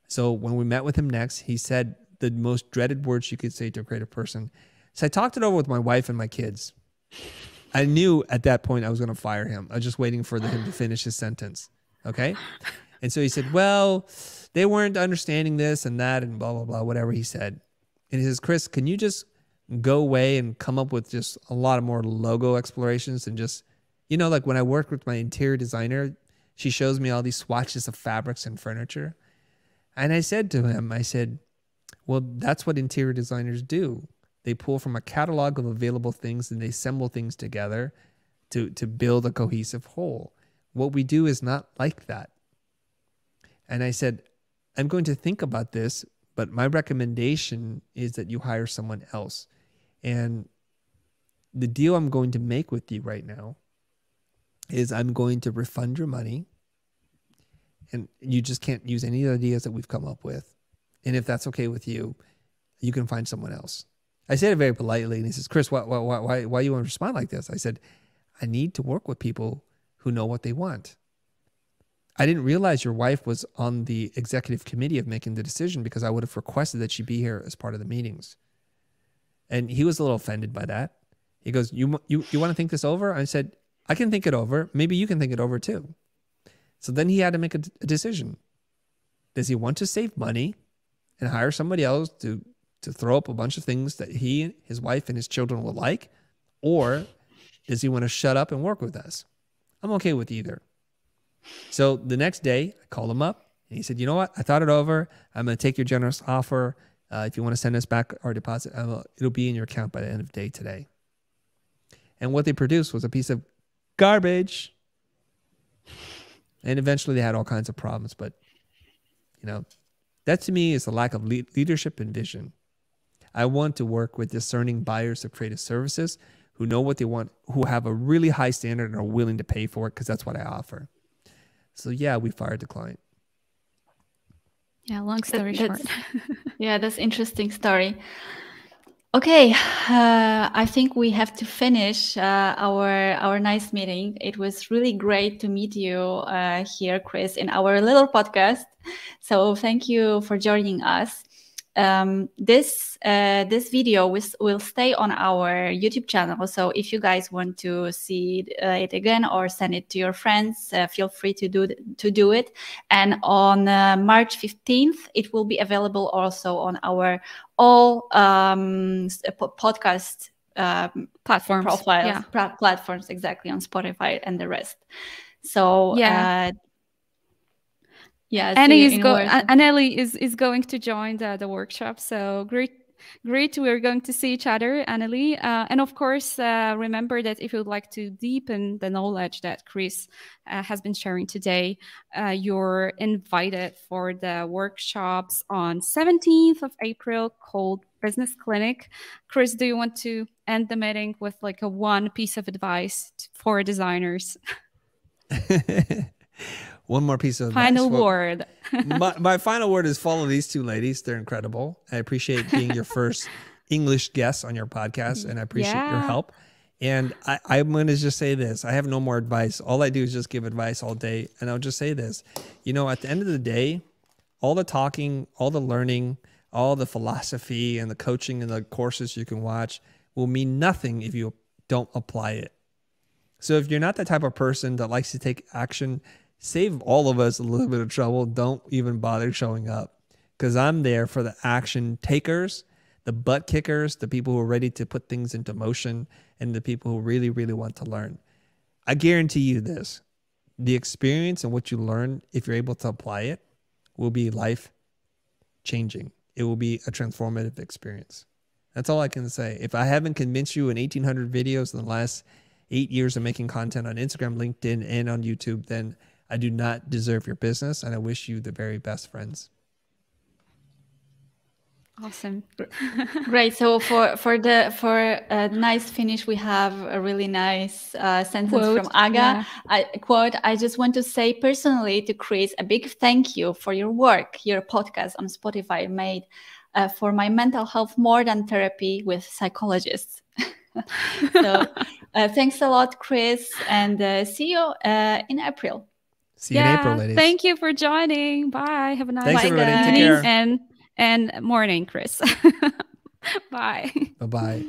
So when we met with him next, he said the most dreaded words you could say to a creative person. So I talked it over with my wife and my kids. I knew at that point I was going to fire him. I was just waiting for him to finish his sentence. Okay. And so he said, well, they weren't understanding this and that and blah, blah, blah, whatever he said. And he says, Chris, can you just go away and come up with just a lot of more logo explorations and just, you know, like when I work with my interior designer, she shows me all these swatches of fabrics and furniture. And I said to him, I said, well, that's what interior designers do. They pull from a catalog of available things and they assemble things together to build a cohesive whole. What we do is not like that. And I said, I'm going to think about this, but my recommendation is that you hire someone else. And the deal I'm going to make with you right now is I'm going to refund your money and you just can't use any ideas that we've come up with. And if that's okay with you, you can find someone else. I said it very politely and he says, Chris, why you want to respond like this? I said, I need to work with people who know what they want. I didn't realize your wife was on the executive committee of making the decision because I would have requested that she be here as part of the meetings. And he was a little offended by that. He goes, you want to think this over? I said, I can think it over. Maybe you can think it over too. So then he had to make a decision. Does he want to save money and hire somebody else to throw up a bunch of things that he, his wife, and his children will like? Or does he want to shut up and work with us? I'm okay with either. So the next day, I called him up and he said, you know what? I thought it over. I'm going to take your generous offer. If you want to send us back our deposit, it'll be in your account by the end of the day today. And what they produced was a piece of garbage. And eventually they had all kinds of problems. But, you know, that to me is a lack of leadership and vision. I want to work with discerning buyers of creative services who know what they want, who have a really high standard and are willing to pay for it because that's what I offer. So yeah, we fired the client. Yeah, long story short. Yeah, that's interesting story. Okay, I think we have to finish our nice meeting. It was really great to meet you here, Chris, in our little podcast. So thank you for joining us. this video will stay on our YouTube channel. So if you guys want to see it again or send it to your friends, feel free to do it. And on March 15th, it will be available also on our all podcast platforms, profiles, platforms, exactly, on Spotify and the rest. So Anneli is going to join the workshop. So great. We're going to see each other, Anneli. And of course, remember that if you'd like to deepen the knowledge that Chris has been sharing today, you're invited for the workshops on 17th of April called Business Clinic. Chris, do you want to end the meeting with like a one piece of advice for designers? One more piece of final word. my final word is follow these two ladies. They're incredible. I appreciate being your first English guest on your podcast, and I appreciate your help. And I'm going to just say this. I have no more advice. All I do is just give advice all day. And I'll just say this. You know, at the end of the day, all the talking, all the learning, all the philosophy and the coaching and the courses you can watch will mean nothing if you don't apply it. So if you're not the type of person that likes to take action, save all of us a little bit of trouble. Don't even bother showing up, because I'm there for the action takers, the butt kickers, the people who are ready to put things into motion, and the people who really, really want to learn. I guarantee you this, the experience and what you learn, if you're able to apply it, will be life changing. It will be a transformative experience. That's all I can say. If I haven't convinced you in 1,800 videos in the last 8 years of making content on Instagram, LinkedIn, and on YouTube, then I do not deserve your business, and I wish you the very best, friends. Awesome. Great. So for a nice finish, we have a really nice sentence from Aga. I just want to say personally to Chris, a big thank you for your work. Your podcast on Spotify made for my mental health more than therapy with psychologists. So thanks a lot, Chris, and see you in April. See you in April, ladies. Thank you for joining. Bye. Have a nice everybody. Take care. And morning, Chris. Bye. Bye-bye.